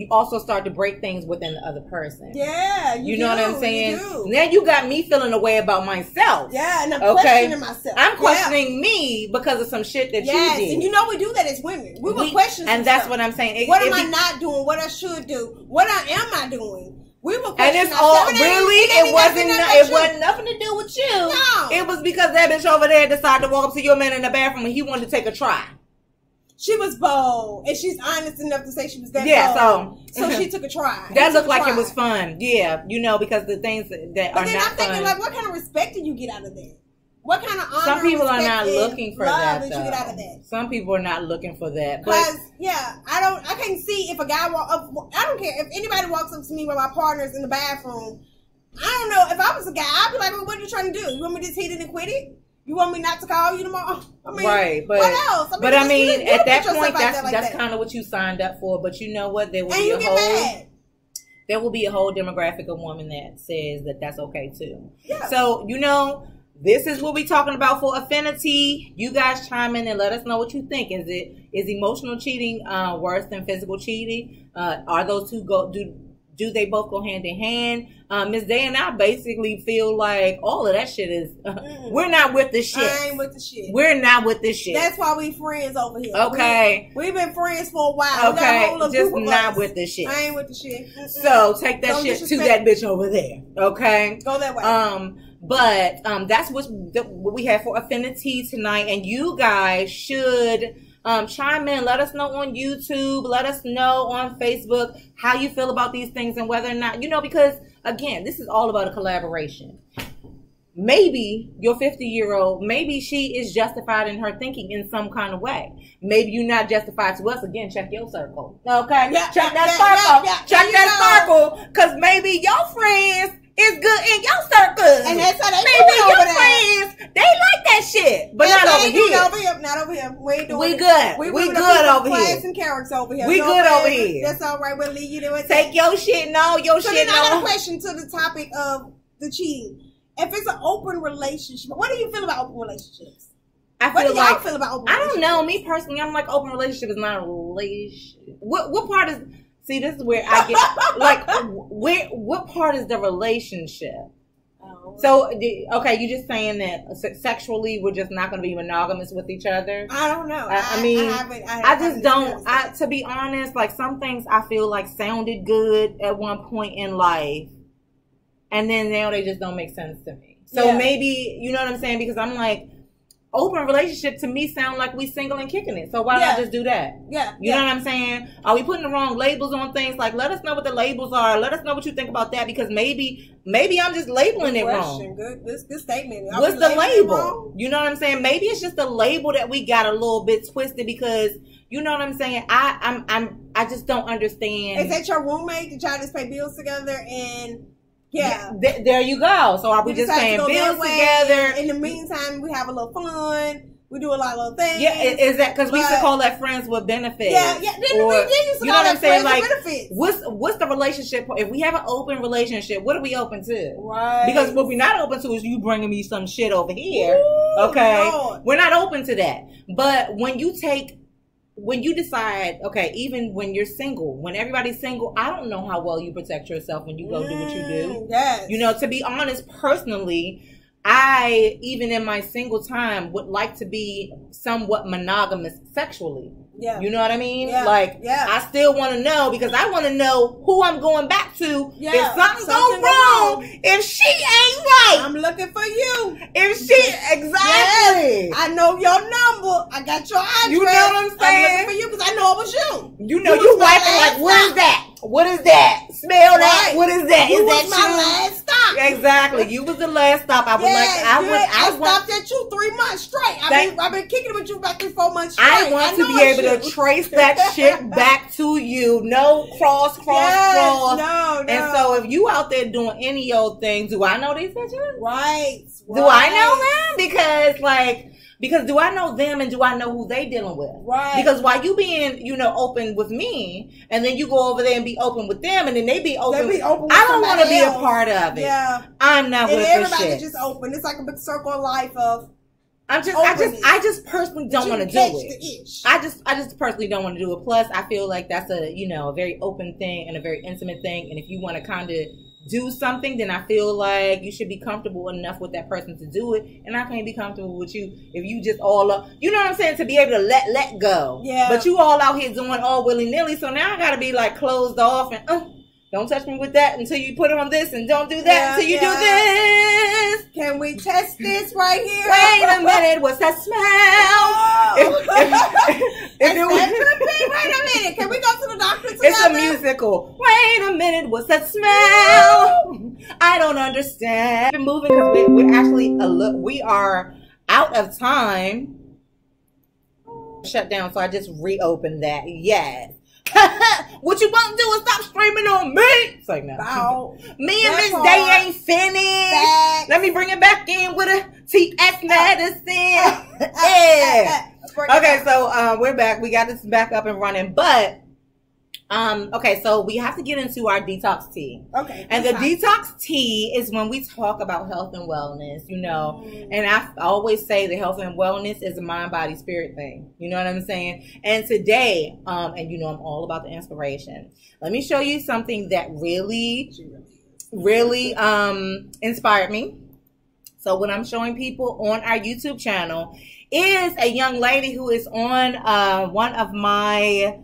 [SPEAKER 2] also start to break things within the other person.
[SPEAKER 3] Yeah,
[SPEAKER 2] you know what I'm saying? Now you got me feeling a way about myself.
[SPEAKER 3] Yeah, and I'm questioning myself.
[SPEAKER 2] I'm questioning me because of some shit that you did.
[SPEAKER 3] And we do that as women. We will question
[SPEAKER 2] and that's what I'm saying.
[SPEAKER 3] What am I not doing? What I should do? What am I doing? We will question
[SPEAKER 2] and it's all it wasn't nothing to do with you.
[SPEAKER 3] No.
[SPEAKER 2] It was because that bitch over there decided to walk up to your man in the bathroom and he wanted to take a try.
[SPEAKER 3] She was bold, and she's honest enough to say she was that bold. So she took a try.
[SPEAKER 2] That looked like it was fun. Yeah, because the things that are not fun. But then I'm thinking,
[SPEAKER 3] like, what kind of respect did you get out of that? What kind of honor?
[SPEAKER 2] Some people are not looking for that.
[SPEAKER 3] Did you get out of that?
[SPEAKER 2] Some people are not looking for that.
[SPEAKER 3] Because I can't see if a guy I don't care if anybody walks up to me with my partners in the bathroom. I don't know if I was a guy. I'd be like, well, what are you trying to do? You want me to just hit it and quit it? You want me not to call you tomorrow?
[SPEAKER 2] Right, but
[SPEAKER 3] what else?
[SPEAKER 2] At that point, that's kind of what you signed up for. But you know what? There will be a whole. there will be a whole demographic of women that says that that's okay too.
[SPEAKER 3] Yeah.
[SPEAKER 2] So, this is what we're talking about for affinity. You guys chime in and let us know what you think. Is emotional cheating worse than physical cheating? Are those two do they both go hand in hand? Miss Day and I basically feel like all of that shit is we're not with the shit.
[SPEAKER 3] I ain't with the shit.
[SPEAKER 2] We're not with this shit.
[SPEAKER 3] That's why we friends over here.
[SPEAKER 2] Okay.
[SPEAKER 3] We've been friends for a while.
[SPEAKER 2] Okay. Just not with the shit.
[SPEAKER 3] I ain't with the shit.
[SPEAKER 2] So take that shit to that bitch over there. Okay.
[SPEAKER 3] Go that way.
[SPEAKER 2] But that's what we have for affinity tonight, and you guys should chime in. Let us know on YouTube. Let us know on Facebook how you feel about these things and whether or not because again, this is all about a collaboration. Maybe your 50-year-old, maybe she is justified in her thinking in some kind of way. Maybe you're not justified to us. Again, check your circle. Okay, check that circle. Check that circle, because maybe your friends is good in your circles.
[SPEAKER 3] And that's how they
[SPEAKER 2] maybe
[SPEAKER 3] do
[SPEAKER 2] your friends, they like that shit. But not over here.
[SPEAKER 3] Not over here. We ain't doing
[SPEAKER 2] we
[SPEAKER 3] it.
[SPEAKER 2] good. We good over here.
[SPEAKER 3] Class and characters over here.
[SPEAKER 2] We good over here.
[SPEAKER 3] That's all right. We'll leave you to it.
[SPEAKER 2] Take your shit no, your
[SPEAKER 3] so
[SPEAKER 2] shit
[SPEAKER 3] then I got
[SPEAKER 2] no.
[SPEAKER 3] a question to the topic of the cheating. If it's an open relationship, what do you feel about open relationships? What do y'all feel about open relationships?
[SPEAKER 2] I don't know. Me personally, I'm like, open relationship is not a relationship. What part is... See, this is where I get... like, what part is the relationship? So, okay, you're just saying that sexually we're just not going to be monogamous with each other?
[SPEAKER 3] I don't know.
[SPEAKER 2] I just don't. To be honest, like some things I feel like sounded good at one point in life, and then now they just don't make sense to me. So maybe, you know what I'm saying? Because I'm like, open relationship to me sound like we single and kicking it. So why not just do that?
[SPEAKER 3] Yeah.
[SPEAKER 2] You know what I'm saying? Are we putting the wrong labels on things? Like, let us know what the labels are. Let us know what you think about that, because maybe I'm just labeling it wrong.
[SPEAKER 3] Good statement.
[SPEAKER 2] What's the label? You know what I'm saying? Maybe it's just the label that we got a little bit twisted, because you know what I'm saying? I just don't understand.
[SPEAKER 3] Is that your roommate? Did y'all just pay bills together and... Yeah.
[SPEAKER 2] There you go. So are we just paying bills together?
[SPEAKER 3] In the meantime, we have a little fun. We do a lot of little things.
[SPEAKER 2] Yeah, is that because we used to call that friends with benefits?
[SPEAKER 3] Yeah. Then we did used to call that friends with benefits.
[SPEAKER 2] What's the relationship? If we have an open relationship, what are we open to?
[SPEAKER 3] Right.
[SPEAKER 2] Because what we're not open to is you bringing me some shit over here. Ooh, okay. Lord. We're not open to that. But when you decide, okay, even when you're single, when everybody's single, I don't know how well you protect yourself when you go do what you do.
[SPEAKER 3] Yes.
[SPEAKER 2] To be honest, personally, I, even in my single time, would like to be somewhat monogamous sexually.
[SPEAKER 3] Yeah.
[SPEAKER 2] You know what I mean?
[SPEAKER 3] Yeah.
[SPEAKER 2] I still want to know, because I want to know who I'm going back to.
[SPEAKER 3] Yeah.
[SPEAKER 2] If something goes wrong, if she ain't right.
[SPEAKER 3] I'm looking for you.
[SPEAKER 2] If she, exactly.
[SPEAKER 3] Yes. I know your number. I got your address.
[SPEAKER 2] You know what I'm saying?
[SPEAKER 3] I'm looking for you because I know it was you.
[SPEAKER 2] You know, you wiping like, what is that? What is that? Smell that? What is that?
[SPEAKER 3] You
[SPEAKER 2] is
[SPEAKER 3] was
[SPEAKER 2] that
[SPEAKER 3] my
[SPEAKER 2] you?
[SPEAKER 3] last stop.
[SPEAKER 2] Exactly. You was the last stop. I
[SPEAKER 3] stopped at you 3 months straight. I've been kicking it with you back 3-4 months straight.
[SPEAKER 2] I want to be able to trace that shit back to you. No cross.
[SPEAKER 3] No.
[SPEAKER 2] And so if you out there doing any old thing, do I know these bitches?
[SPEAKER 3] Right.
[SPEAKER 2] Do I know them? Because do I know them and do I know who they dealing with?
[SPEAKER 3] Right.
[SPEAKER 2] Because while you being, open with me, and then you go over there and be open with them, and then they be open with I don't want to be a part of it.
[SPEAKER 3] Yeah.
[SPEAKER 2] I'm not with this shit.
[SPEAKER 3] Everybody's just open. It's like a big circle of life of
[SPEAKER 2] I just personally don't want to do it. I just personally don't want to do it. Plus, I feel like that's a very open thing and a very intimate thing. And if you want to kind of do something, then I feel like you should be comfortable enough with that person to do it. And I can't be comfortable with you if you just all up. You know what I'm saying? To be able to let go.
[SPEAKER 3] Yeah.
[SPEAKER 2] But you all out here doing all willy nilly. So now I got to be like closed off and don't touch me with that until you put on this, and don't do that until you do this.
[SPEAKER 3] Can we test this right here?
[SPEAKER 2] Wait a minute, what's that smell?
[SPEAKER 3] Wait a minute, can we go to the doctor together?
[SPEAKER 2] It's a musical. Wait a minute, what's that smell? I don't understand. We're moving because we're actually we are out of time. Shut down, so I just reopened that. Yes. What you want to do is stop screaming on me. It's like, no.
[SPEAKER 3] Wow.
[SPEAKER 2] Me and Miss Day ain't finished. Let me bring it back in with a TS medicine. Yeah. Okay, so we're back. We got this back up and running. But Okay, so we have to get into our detox tea.
[SPEAKER 3] Okay.
[SPEAKER 2] And the detox tea is when we talk about health and wellness, you know. And I always say that health and wellness is a mind, body, spirit thing. You know what I'm saying? And today, and you know I'm all about the inspiration. Let me show you something that really inspired me. So what I'm showing people on our YouTube channel is a young lady who is on one of my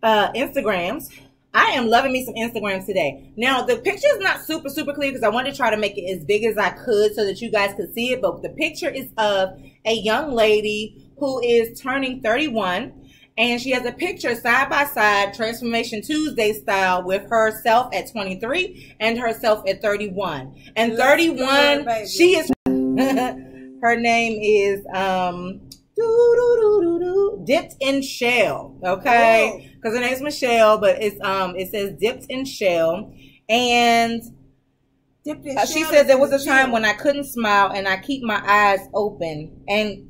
[SPEAKER 2] Instagrams. I am loving me some Instagrams today. Now, the picture is not super clear because I wanted to try to make it as big as I could so that you guys could see it. But the picture is of a young lady who is turning 31. And she has a picture side by side, Transformation Tuesday style, with herself at 23 and herself at 31. And 31, good, she is, her name is, Dipped in Shell, okay? Because her name's Michelle, but it's it says Dipped in Shell. And she said there was a time when I couldn't smile and I keep my eyes open. And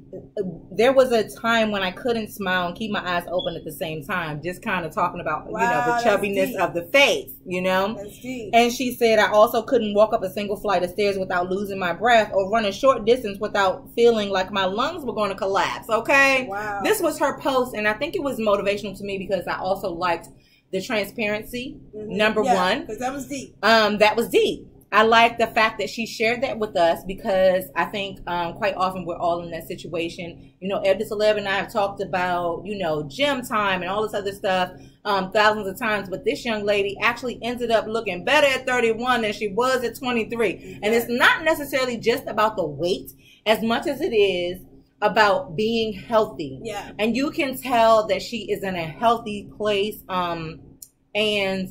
[SPEAKER 2] there was a time when I couldn't smile and keep my eyes open at the same time. Just kind of talking about, you know, the chubbiness of the face, you know. That's deep. And she said I also couldn't walk up a single flight of stairs without losing my breath or run a short distance without feeling like my lungs were going to collapse, okay? Wow. This was her post, and I think it was motivational to me because I also liked the transparency, number one. Because that was deep. That was deep. I like the fact that she shared that with us because I think quite often we're all in that situation. You know, EbDeCeleb and I have talked about, you know, gym time and all this other stuff thousands of times. But this young lady actually ended up looking better at 31 than she was at 23. And it's not necessarily just about the weight as much as it is about being healthy. Yeah. And you can tell that she is in a healthy place and,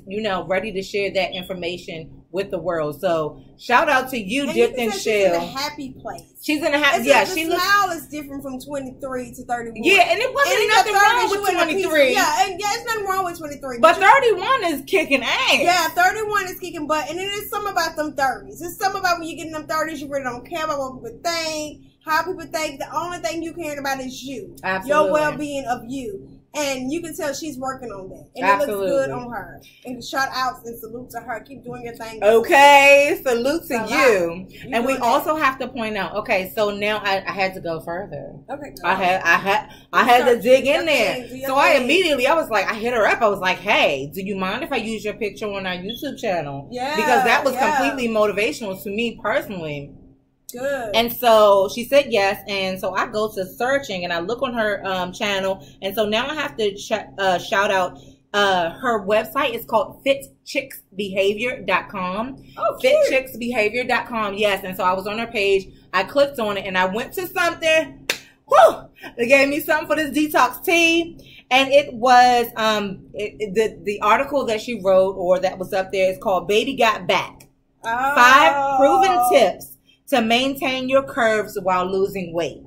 [SPEAKER 2] you know, ready to share that information with the world. So shout out to you, Dipped in Shell. She's in a happy place. She's in a happy, yeah. She looks. Smile is different from 23 to 31. Yeah, and it wasn't nothing wrong with 23. Yeah, and it's nothing wrong with 23. But 31 is kicking ass. Yeah, 31 is kicking butt, and it is something about them 30s. It's something about when you get in them 30s, you really don't care about what people think, how people think. The only thing you care about is you, your well-being of you. And you can tell she's working on that. And it looks good on her. And shout outs and salute to her. Keep doing your thing. Okay. Salute to you. And we also have to point out, okay, so now I had to go further. Okay. I had to dig in there. So I was like, I hit her up. I was like, hey, do you mind if I use your picture on our YouTube channel? Yeah. Because that was completely motivational to me personally. Good. And so she said yes, and so I go to searching and I look on her channel, and so now I have to shout out her website. It's called fitchicksbehavior.com. Oh, fitchicksbehavior.com. Yes, and so I was on her page. I clicked on it and I went to something. Whew! They gave me something for this detox tea, and it was the article that she wrote or that was up there is called "Baby Got Back." 5 proven tips to maintain your curves while losing weight.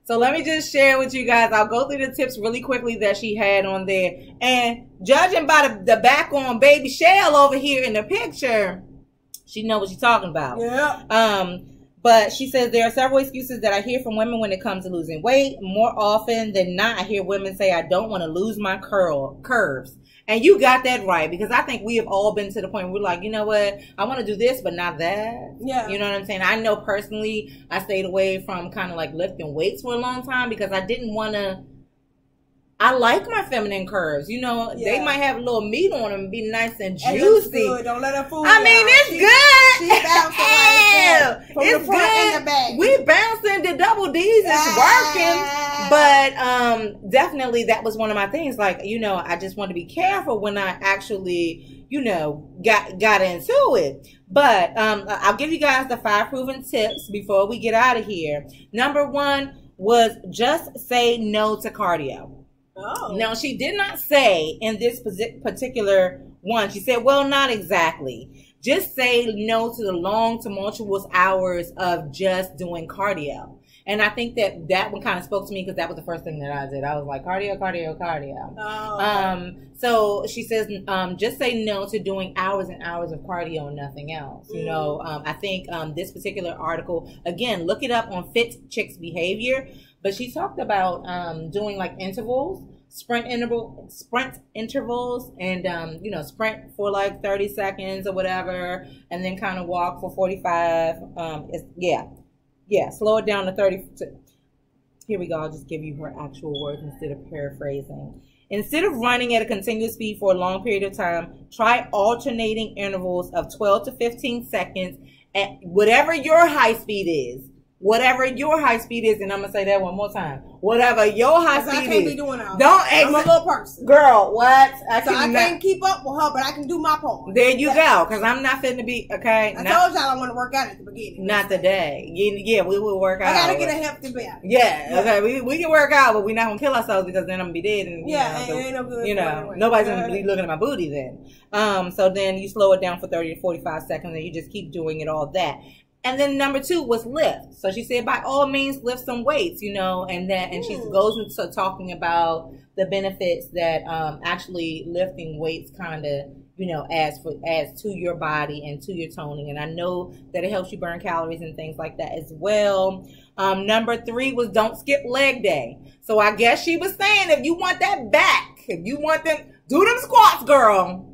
[SPEAKER 2] So let me just share with you guys. I'll go through the tips really quickly that she had on there. And judging by the back on baby Shell over here in the picture, she knows what she's talking about. Yeah. But she says there are several excuses that I hear from women when it comes to losing weight. More often than not, I hear women say, I don't want to lose my curves. And you got that right, because I think we have all been to the point where we're like, you know what, I want to do this, but not that. Yeah. You know what I'm saying? I know personally, I stayed away from kind of like lifting weights for a long time because I didn't want to. I like my feminine curves. You know, they might have a little meat on them and be nice and juicy. It looks good. Don't let her fool you. I mean, it's good. She's bouncing like from it's the front good. And the back. We bouncing the double D's. It's working. But definitely that was one of my things. Like, you know, I just want to be careful when I actually, you know, got into it. But I'll give you guys the 5 proven tips before we get out of here. Number 1 was just say no to cardio. Oh. Now, she did not say in this particular one, she said, well, not exactly. Just say no to the long, tumultuous hours of just doing cardio. And I think that one kind of spoke to me because that was the first thing that I did. I was like, cardio. Oh. So she says, just say no to doing hours and hours of cardio and nothing else. You know, I think this particular article, again, look it up on Fit Chicks Behavior. But she talked about doing like intervals. sprint intervals, and sprint for like 30 seconds or whatever, and then kind of walk for 45. Slow it down to 30. Here we go. I'll just give you her actual words instead of paraphrasing. Instead of running at a continuous speed for a long period of time, try alternating intervals of 12 to 15 seconds at whatever your high speed is. Whatever your high speed is, and I'm gonna say that one more time. Whatever your high speed is.
[SPEAKER 3] I can't be doing all
[SPEAKER 2] that.
[SPEAKER 3] I'm a little person.
[SPEAKER 2] Girl, what?
[SPEAKER 3] I can't keep up with her, but I can do my part.
[SPEAKER 2] There you go, because I'm not fitting to be, okay?
[SPEAKER 3] I told y'all I want to work out at the beginning.
[SPEAKER 2] Not today. Yeah, we will work out.
[SPEAKER 3] I gotta get a healthy body.
[SPEAKER 2] Yeah, okay. We can work out, but we're not gonna kill ourselves because then I'm gonna be dead. And
[SPEAKER 3] it ain't no good.
[SPEAKER 2] Nobody's gonna be looking at my booty then. So then you slow it down for 30 to 45 seconds and you just keep doing it all that. And then number 2 was lift. So she said, by all means, lift some weights, and she goes into talking about the benefits that actually lifting weights kind of, adds to your body and to your toning. And I know that it helps you burn calories and things like that as well. Number 3 was don't skip leg day. So I guess she was saying if you want that back, if you want them, do them squats, girl.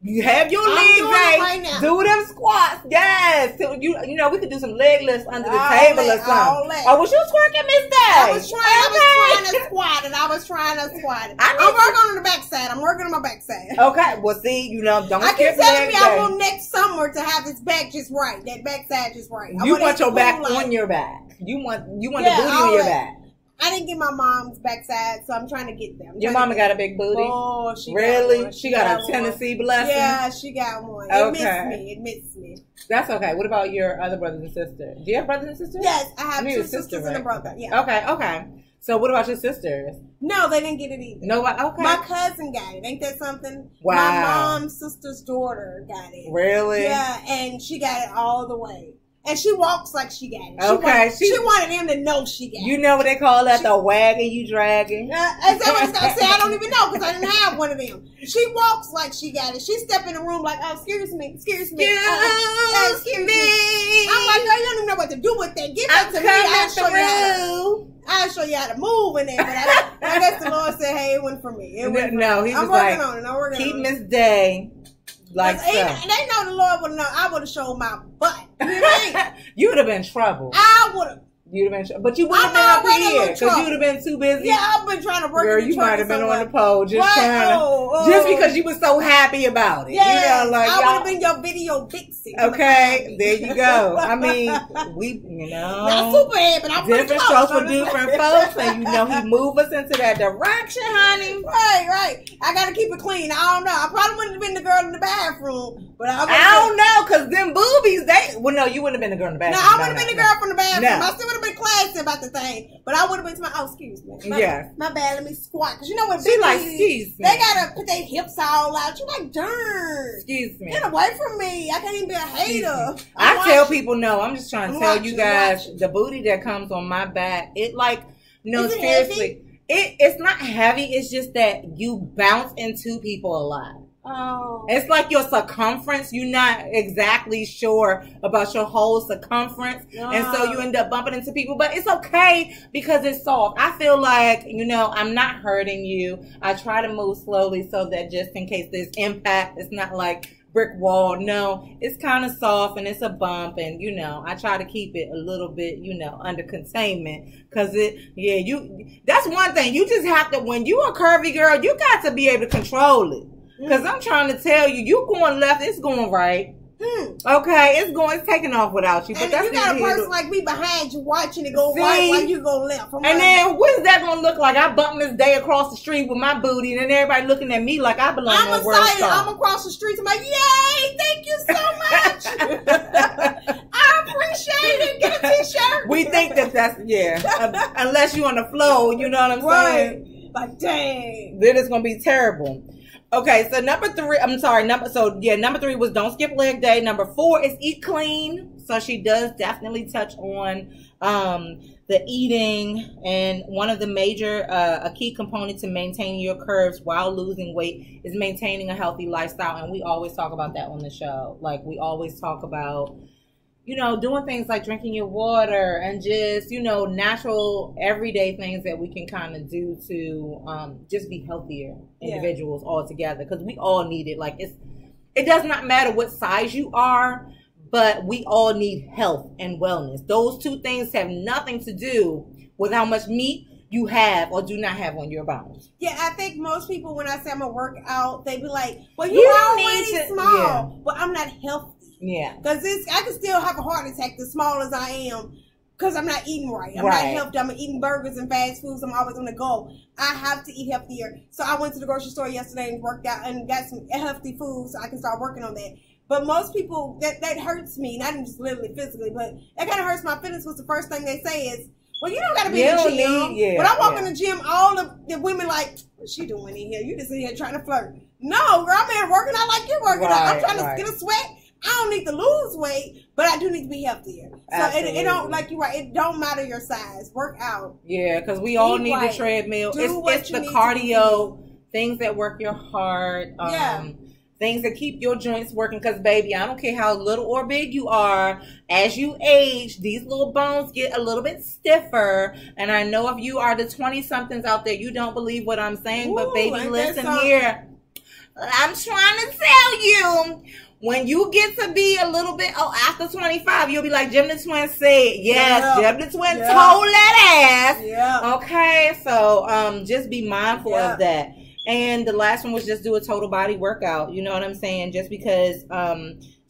[SPEAKER 2] You have your legs right, do them squats. Yes. So we could do some leg lifts under the table or something. Oh, was you twerking, Miss Day?
[SPEAKER 3] I was trying to squat, and I was trying to squat. I'm working on the backside. I'm working on my backside.
[SPEAKER 2] Okay. Well, see, don't skip leg day. I keep telling me
[SPEAKER 3] I want next summer to have this back just right. That backside just right.
[SPEAKER 2] You want your back on your back. You want the booty on your back.
[SPEAKER 3] I didn't get my mom's backside, so I'm trying to get them.
[SPEAKER 2] Your mama got a big booty?
[SPEAKER 3] Oh, she
[SPEAKER 2] really?
[SPEAKER 3] got one.
[SPEAKER 2] She got a Tennessee blessing?
[SPEAKER 3] Yeah, she got one. It missed me.
[SPEAKER 2] That's okay. What about your other brothers and sisters? Do you have brothers and sisters?
[SPEAKER 3] Yes, I have 2 sisters and a brother. Yeah.
[SPEAKER 2] Okay. So what about your sisters?
[SPEAKER 3] No, they didn't get it either.
[SPEAKER 2] No, okay.
[SPEAKER 3] My cousin got it. Ain't that something?
[SPEAKER 2] Wow.
[SPEAKER 3] My mom's sister's daughter got it.
[SPEAKER 2] Really?
[SPEAKER 3] Yeah, and she got it all the way. And she walks like she got it. She wanted him to know she got it.
[SPEAKER 2] You know what they call that? The wagon you dragging?
[SPEAKER 3] Is that what it's going to say? I don't even know because I didn't have one of them. She walks like she got it. She step in the room like, oh, excuse me. Excuse me. I'm like, girl, you don't even know what to do with that. Give that to me. I'll show you how to move in there. But I guess the Lord said, hey, it wasn't for me.
[SPEAKER 2] He's I'm working on it. Keep Miss Day. Like so.
[SPEAKER 3] They know the Lord would have known. I would have showed my butt. You know what I mean?
[SPEAKER 2] You would have been trouble.
[SPEAKER 3] I would have.
[SPEAKER 2] You'd have been, but you wouldn't have been up here because you'd have been too busy.
[SPEAKER 3] Yeah, I've been trying to work.
[SPEAKER 2] Girl, you might have been on the pole just just because you were so happy about it.
[SPEAKER 3] Yeah, I would have been your video vixen.
[SPEAKER 2] Okay, there you go. I mean, not
[SPEAKER 3] super head, but I'm
[SPEAKER 2] different strokes for different folks, and he move us into that direction, honey.
[SPEAKER 3] Right. I gotta keep it clean. I don't know. I probably wouldn't have been the girl in the bathroom, but
[SPEAKER 2] I don't know because them boobies. No, you wouldn't have been the girl in the bathroom.
[SPEAKER 3] No, I would have been the girl from the bathroom. I still would have been classy about the thing, but I would have been to excuse me. My bad, let me squat. Because you know what?
[SPEAKER 2] She like, excuse me.
[SPEAKER 3] They gotta put their hips all out. You like, darn.
[SPEAKER 2] Excuse me.
[SPEAKER 3] Get away from me. I can't even be a hater.
[SPEAKER 2] I tell people no. I'm just trying to tell you guys the booty that comes on my back. Seriously. It's not heavy. It's just that you bounce into people a lot.
[SPEAKER 3] Oh.
[SPEAKER 2] It's like your circumference. You're not exactly sure about your whole circumference. And so you end up bumping into people. But it's okay because it's soft. I feel like, I'm not hurting you. I try to move slowly so that just in case there's impact, it's not like brick wall. No, it's kind of soft and it's a bump. And, I try to keep it a little bit, under containment. Because that's one thing. You just have to, when you a curvy girl, you got to be able to control it. Because I'm trying to tell you, you going left, it's going right. Okay, it's taking off without you. But
[SPEAKER 3] you got a person like me behind you watching it go right while you go left.
[SPEAKER 2] Then what is that going to look like? I bumped Miss Day across the street with my booty, and then everybody looking at me like I belong on World Star.
[SPEAKER 3] I'm across the street. I'm like, yay! Thank you so much. I appreciate it. Get a t-shirt.
[SPEAKER 2] We think that's unless you on the floor, you know what I'm saying?
[SPEAKER 3] Like, dang.
[SPEAKER 2] Then it's going to be terrible. Okay, so number 3 was don't skip leg day. Number 4 is eat clean. So she does definitely touch on the eating, and one of the major, a key component to maintaining your curves while losing weight is maintaining a healthy lifestyle. And we always talk about that on the show. Like we always talk about, doing things like drinking your water and just, natural everyday things that we can kind of do to just be healthier individuals altogether. Because we all need it. Like, it does not matter what size you are, but we all need health and wellness. Those two things have nothing to do with how much meat you have or do not have on your bones.
[SPEAKER 3] Yeah, I think most people, when I say I'm going to work out, they be like, well, you're already small, but I'm not healthy.
[SPEAKER 2] Yeah.
[SPEAKER 3] Because I can still have a heart attack as small as I am because I'm not eating right. I'm not healthy. I'm eating burgers and fast foods. I'm always on the go. I have to eat healthier. So I went to the grocery store yesterday and worked out and got some healthy food so I can start working on that. But most people, that hurts me, not just literally physically, but that kind of hurts my feelings because the first thing they say is, well, you don't got to be in the gym. When I walk in the gym, all the women like, what's she doing in here? You just in here trying to flirt. No, girl, I'm here working out like you're working out. I'm trying to get a sweat. I don't need to lose weight, but I do need to be healthier. So it don't, like you're right, it don't matter your size. Work out. Yeah,
[SPEAKER 2] because we all need the treadmill. It's the cardio, things that work your heart. Things that keep your joints working. Because, baby, I don't care how little or big you are. As you age, these little bones get a little bit stiffer. And I know if you are the 20-somethings out there, you don't believe what I'm saying. But, baby, listen here. I'm trying to tell you. When you get to be a little bit, after 25, you'll be like GemDTwin said. Yes, GemDTwin told that ass. Yeah. Okay, so just be mindful of that. And the last one was just do a total body workout. You know what I'm saying? Just because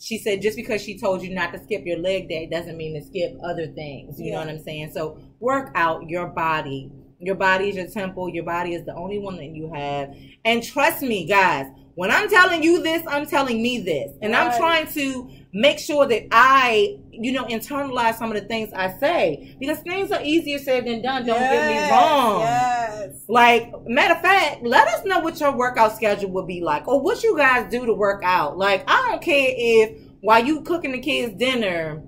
[SPEAKER 2] she said just because she told you not to skip your leg day doesn't mean to skip other things. You know what I'm saying? So work out your body. Your body is your temple. Your body is the only one that you have. And trust me, guys, when I'm telling you this, I'm telling me this. And I'm trying to make sure that I, internalize some of the things I say. Because things are easier said than done. Don't get me wrong. Yes. Like, matter of fact, let us know what your workout schedule would be like. Or what you guys do to work out. Like, I don't care if while you cooking the kids dinner,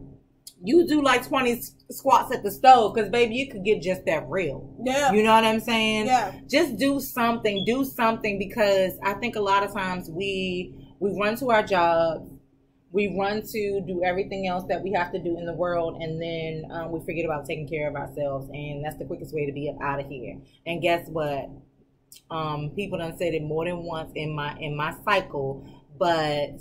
[SPEAKER 2] you do like 20 squats at the stove, because baby, you could get just that real. Yeah. You know what I'm saying? Yeah. Just do something, because I think a lot of times we run to our jobs, we run to do everything else that we have to do in the world, and then we forget about taking care of ourselves, and that's the quickest way to be up out of here. And guess what? People done said it more than once in my cycle, but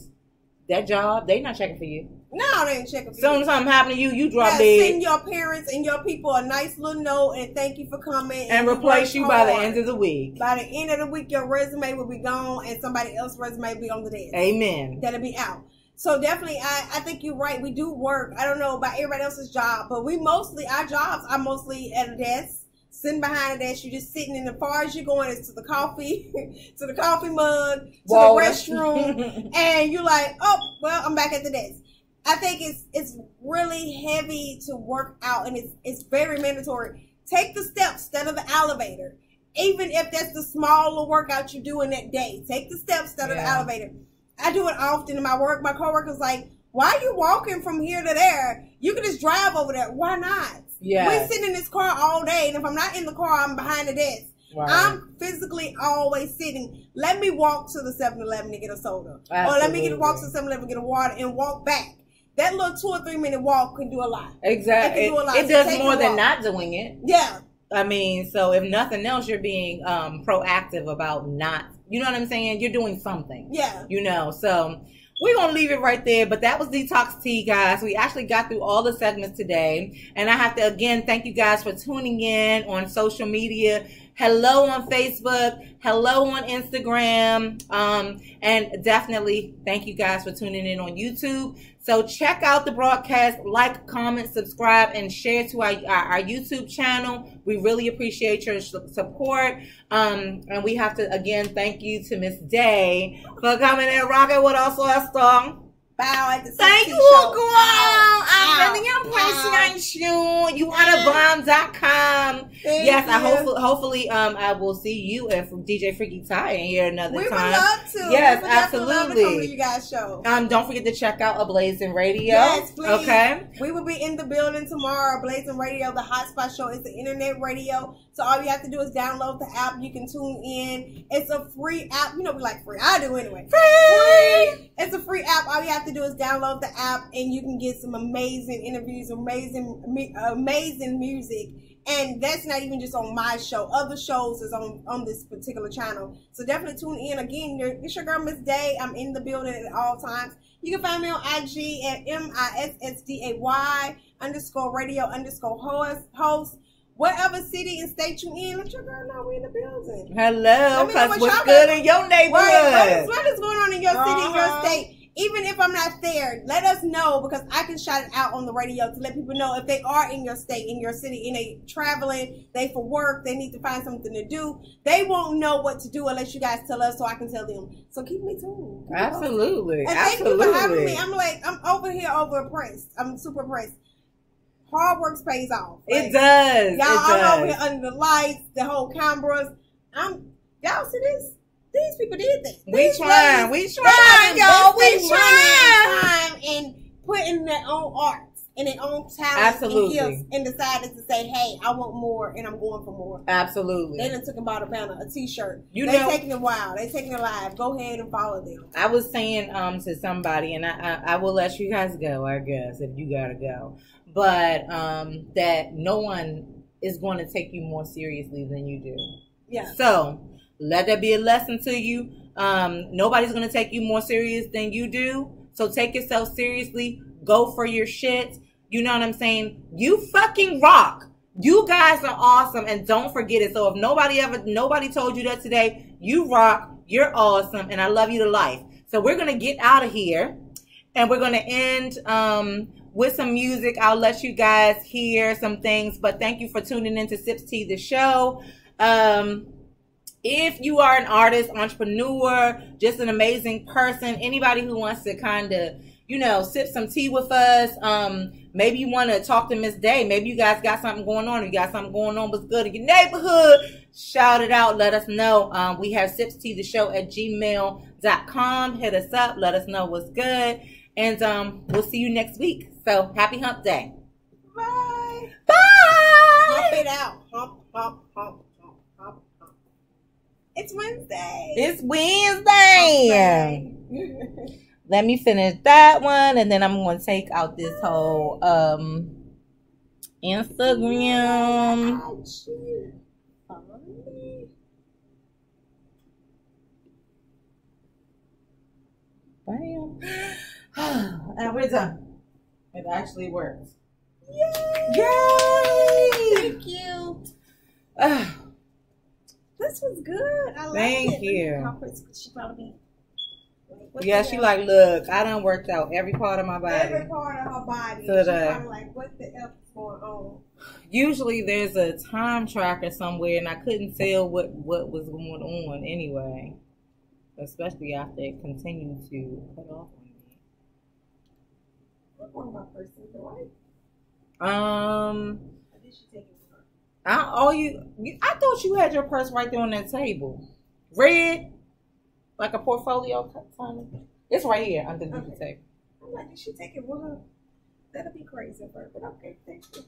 [SPEAKER 2] that job, they not checking for you.
[SPEAKER 3] No, they ain't checking for you.
[SPEAKER 2] Soon as something happen to you, you drop dead.
[SPEAKER 3] Send your parents and your people a nice little note and thank you for coming.
[SPEAKER 2] And replace you by the end of the week.
[SPEAKER 3] By the end of the week, your resume will be gone and somebody else's resume will be on the desk.
[SPEAKER 2] Amen.
[SPEAKER 3] That'll be out. So definitely, I think you're right. We do work. I don't know about everybody else's job, but our jobs are mostly at a desk. Sitting behind a desk, you're just sitting, and as far as you're going is to the coffee, to the coffee mug, to the restroom, and you're like, oh, well, I'm back at the desk. I think it's really heavy to work out, and it's very mandatory. Take the steps instead of the elevator. Even if that's the small little workout you do in that day, take the steps instead of the elevator. I do it often in my work. My coworker's like, why are you walking from here to there? You can just drive over there. Why not? Yeah. We're sitting in this car all day, and if I'm not in the car, I'm behind the desk. Right. I'm physically always sitting. Let me walk to the 7-Eleven to get a soda. Absolutely. Or let me walk to the 7-Eleven to get a water and walk back. That little 2 or 3 minute walk can do a lot.
[SPEAKER 2] Exactly. It does more than not doing it. Yeah. I mean, so if nothing else, you're being proactive about not, you know what I'm saying? You're doing something. Yeah. So we're going to leave it right there. But that was Detox Tea, guys. We actually got through all the segments today. And I have to, again, thank you guys for tuning in on social media. Hello on Facebook. Hello on Instagram. And definitely thank you guys for tuning in on YouTube. So check out the broadcast, like, comment, subscribe, and share to our YouTube channel. We really appreciate your support. And we have to, again, thank you to Miss Day for coming and rocking with us last song.
[SPEAKER 3] Bow at the
[SPEAKER 2] Thank you, girl. I really appreciate you. You are the bomb.com. Yes, hopefully I will see you if DJ Freaky Ty in here another time.
[SPEAKER 3] We would love to.
[SPEAKER 2] Yes, absolutely.
[SPEAKER 3] Love to come to you guys' show.
[SPEAKER 2] Don't forget to check out Ablazin Radio.
[SPEAKER 3] Yes, please. Okay. We will be in the building tomorrow. Ablazin Radio, the Hotspot Show. It's the internet radio. So all you have to do is download the app. You can tune in. It's a free app. You know, we like free. I do anyway. Free. It's a free app. All you have to do is download the app, and you can get some amazing interviews, amazing music. And that's not even just on my show. Other shows is on this particular channel. So definitely tune in. Again, it's your girl, Miss Day. I'm in the building at all times. You can find me on IG at MISSDAY_radio_host. Whatever city and state you in, let your girl know we in the building.
[SPEAKER 2] Hello, because what's good in your neighborhood?
[SPEAKER 3] What is going on in your city, in your state? Even if I'm not there, let us know, because I can shout it out on the radio to let people know if they are in your state, in your city, and they traveling, they for work, they need to find something to do. They won't know what to do unless you guys tell us, so I can tell them. So keep me tuned.
[SPEAKER 2] Absolutely.
[SPEAKER 3] And thank you for having me. I'm over here impressed. I'm super impressed. Hard work pays off. Like,
[SPEAKER 2] it does.
[SPEAKER 3] Y'all, I'm over here under the lights, the whole cameras. Y'all see this? These people did that.
[SPEAKER 2] We trying, y'all. We trying.
[SPEAKER 3] Time and putting their own arts and their own talent
[SPEAKER 2] Absolutely.
[SPEAKER 3] and gifts, and decided to say, "Hey, I want more, and I'm going for more."
[SPEAKER 2] Absolutely.
[SPEAKER 3] They done took about a banner, a T-shirt.
[SPEAKER 2] They
[SPEAKER 3] taking it wild. They taking it live. Go ahead and follow them.
[SPEAKER 2] I was saying to somebody, and I will let you guys go, I guess, if you gotta go, but that no one is going to take you more seriously than you do.
[SPEAKER 3] Yeah.
[SPEAKER 2] So let that be a lesson to you. Nobody's going to take you more serious than you do. So take yourself seriously. Go for your shit. You know what I'm saying? You fucking rock. You guys are awesome. And don't forget it. So if nobody told you that today, you rock. You're awesome. And I love you to life. So we're going to get out of here. And we're going to end with some music. I'll let you guys hear some things. But thank you for tuning in to Sips Tea, the show. If you are an artist, entrepreneur, just an amazing person, anybody who wants to kind of, sip some tea with us, maybe you want to talk to Miss Day. Maybe you guys got something going on. You got something going on what's good in your neighborhood. Shout it out. Let us know. We have sipsteattheshow@gmail.com. Hit us up. Let us know what's good. And we'll see you next week. So happy hump day.
[SPEAKER 3] Bye.
[SPEAKER 2] Bye.
[SPEAKER 3] Hump it out. Hump, hump, hump. It's Wednesday.
[SPEAKER 2] It's Wednesday. Let me finish that one, and then I'm going to take out this whole Instagram. Bam. And we're done. It actually works.
[SPEAKER 3] Yay!
[SPEAKER 2] Yay!
[SPEAKER 3] Thank you. This was good. I like it.
[SPEAKER 2] Thank you.
[SPEAKER 3] She probably.
[SPEAKER 2] Yeah, she like, look, I done worked out every part of my body.
[SPEAKER 3] Every part of her body.
[SPEAKER 2] So
[SPEAKER 3] She's probably like, what the F is going on?
[SPEAKER 2] Usually there's a time tracker somewhere, and I couldn't tell what was going on anyway. Especially after it continued to cut off on me.
[SPEAKER 3] What one of my persons, right?
[SPEAKER 2] I thought you had your purse right there on that table. Red? Like a portfolio kind of? It's right here underneath the table.
[SPEAKER 3] I'm like, did she take it with her? That'll be crazy, but okay, thank you.